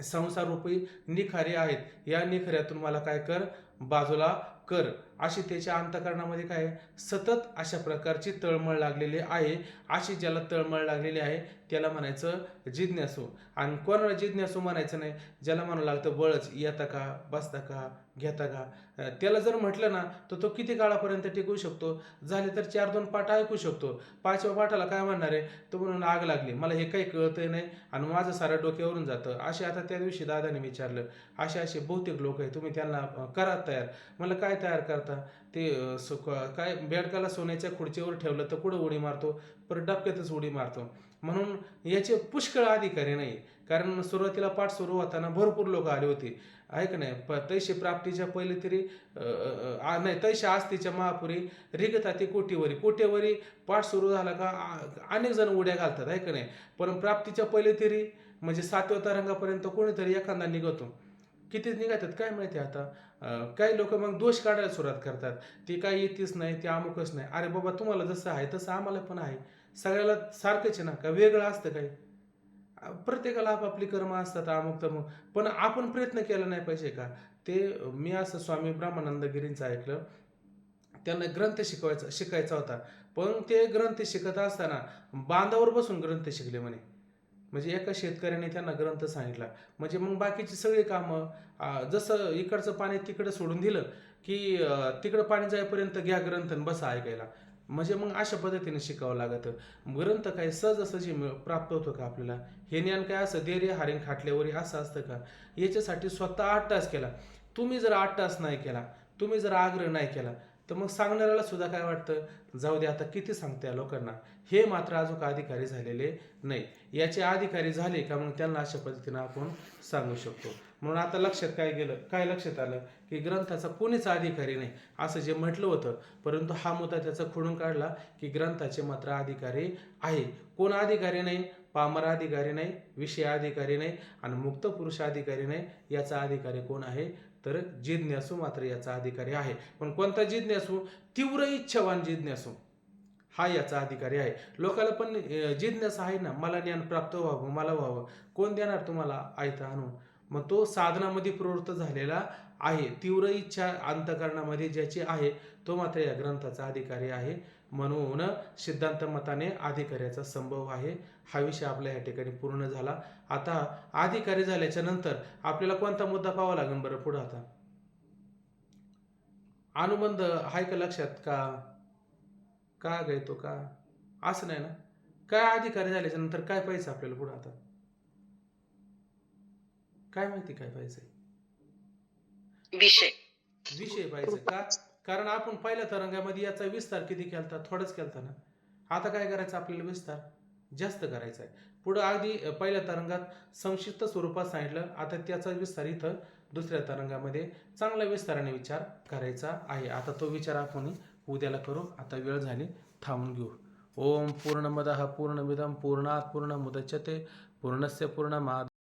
A: संसार रूपी निखारे आहेत, या निखऱ्यातून मला काय कर, बाजूला कर. अशी त्याच्या अंतःकरणामध्ये काय सतत अशा प्रकारची तळमळ लागलेली आहे. अशी ज्याला तळमळ लागलेली आहे त्याला म्हणायचं जिज्ञासू. आणि कोणाला जिज्ञासू म्हणायचं नाही? ज्याला म्हणावं लागतं बळच, येता का, बसता का, घेता का. त्याला जर म्हटलं ना तर तो किती काळापर्यंत टिकू शकतो? झाले तर 4-2 पाठ ऐकू शकतो. 5व्या पाठाला काय म्हणणार आहे तो? म्हणून आग लागली, मला हे काही कळतंय नाही आणि माझं सारं डोक्यावरून जातं. असे आता त्या दिवशी दादाने विचारलं, असे बहुतेक लोक आहे, तुम्ही त्यांना करा तयार. मला काय तयार करता? ते काय बेडकाला सोन्याच्या खुर्चीवर ठेवलं तर कुठं उडी मारतो? परत डबक्यातच उडी मारतो. म्हणून याचे पुष्कळ अधिकारी नाही. कारण सुरुवातीला पाठ सुरू होताना भरपूर लोक आले होते. आहे का नाही? तैशी प्राप्तीच्या पहिले तरी नाही, तैशा आस्तीच्या महापुरी रिगता ती कोटीवरी. कोटेवरी पाठ सुरू झाला का अनेक जण उड्या घालतात, आहे का नाही? पण प्राप्तीच्या पहिले तरी म्हणजे 7व्या तरंगापर्यंत कोणीतरी एखादा निघतो. किती निघतात काय माहिती आता. काही लोक मग दोष काढायला सुरुवात करतात, ती काय येतीच नाही, ती अमुकच नाही. अरे बाबा, तुम्हाला जसं आहे तसं आम्हाला पण आहे. सगळ्याला सारखंच आहे ना, का वेगळं असतं काही? प्रत्येकाला आपापली कर्म असतात, अमुक तमुक. पण आपण प्रयत्न केला नाही पाहिजे का? ते मी असं स्वामी ब्रह्मानंदगिरींचं ऐकलं, त्यांना ग्रंथ शिकायचा होता. पण ते ग्रंथ शिकत असताना बांधावर बसून ग्रंथ शिकले म्हणे. म्हणजे एका शेतकऱ्याने त्यांना ग्रंथ सांगितला. म्हणजे मग बाकीची सगळी कामं जसं इकडचं पाणी तिकडं सोडून दिलं की तिकडं पाणी जाईपर्यंत घ्या ग्रंथ आणि बसा ऐकायला. म्हणजे मग अशा पद्धतीने शिकावं लागतं. ग्रंथ काय सहजासहजी प्राप्त होतो का आपल्याला? हे ज्ञान काय असं देरे हारिंग खाटल्यावरी असं असतं का? याच्यासाठी स्वतः 8 तास केला. तुम्ही जर 8 तास नाही केला, तुम्ही जर आग्रह नाही केला, तर मग सांगणाऱ्याला सुद्धा काय वाटतं, जाऊ दे आता किती सांगते या लोकांना. हे मात्र अजून अधिकारी झालेले नाही. याचे अधिकारी झाले का मग त्यांना अशा पद्धतीनं आपण सांगू शकतो. म्हणून आता लक्षात काय लक्षात आलं की ग्रंथाचा कोणीच अधिकारी नाही असं जे म्हटलं होतं, परंतु हा मुद्दा त्याचा खोडून काढला की ग्रंथाचे मात्र अधिकारी आहे. कोण अधिकारी नाही? पामर अधिकारी नाही, विषय अधिकारी नाही आणि मुक्त पुरुष अधिकारी नाही. याचा अधिकारी कोण आहे? तर जिज्ञासू मात्र याचा अधिकारी आहे. पण कोणता जिज्ञासू? तीव्र इच्छावान जिज्ञासू हा याचा अधिकारी आहे. लोकांना पण जिज्ञासा आहे ना, मला ज्ञान प्राप्त व्हावं, मला व्हावं. कोण देणार तुम्हाला आयतं आणून? मग तो साधनामध्ये प्रवृत्त झालेला आहे. तीव्र इच्छा अंतःकरणामध्ये ज्याची आहे तो मात्र या ग्रंथाचा अधिकारी आहे. म्हणून सिद्धांत मताने अधिकाऱ्याचा संभव आहे. हा विषय आपल्या या ठिकाणी पूर्ण झाला. आता अधिकारी झाल्याच्या नंतर आपल्याला कोणता मुद्दा पाहावा लागेल बरं पुढं? आता अनुबंध आहे का लक्षात? का घेतो का असं नाही ना? काय अधिकारी झाल्याच्या नंतर काय पाहिजे आपल्याला पुढं? आता काय माहिती काय पाहिजे? विषय पाहिजे का? कारण आपण पहिल्या तरंगामध्ये याचा विस्तार किती केलता? थोडाच केलता ना. आता काय करायचं आपल्याला? विस्तार जास्त करायचा आहे. पुढं अगदी पहिल्या तरंगात संक्षिप्त स्वरूपात सांगितलं, आता त्याचा विस्तार इथं दुसऱ्या तरंगामध्ये चांगल्या विस्ताराने विचार करायचा आहे. आता तो विचार आपण उद्याला करू. आता वेळ झाली, थांबून घेऊ. ओम पूर्णमदः पूर्णमिदं पूर्णात् पूर्णमुदच्यते पूर्णस्य पूर्णमादाय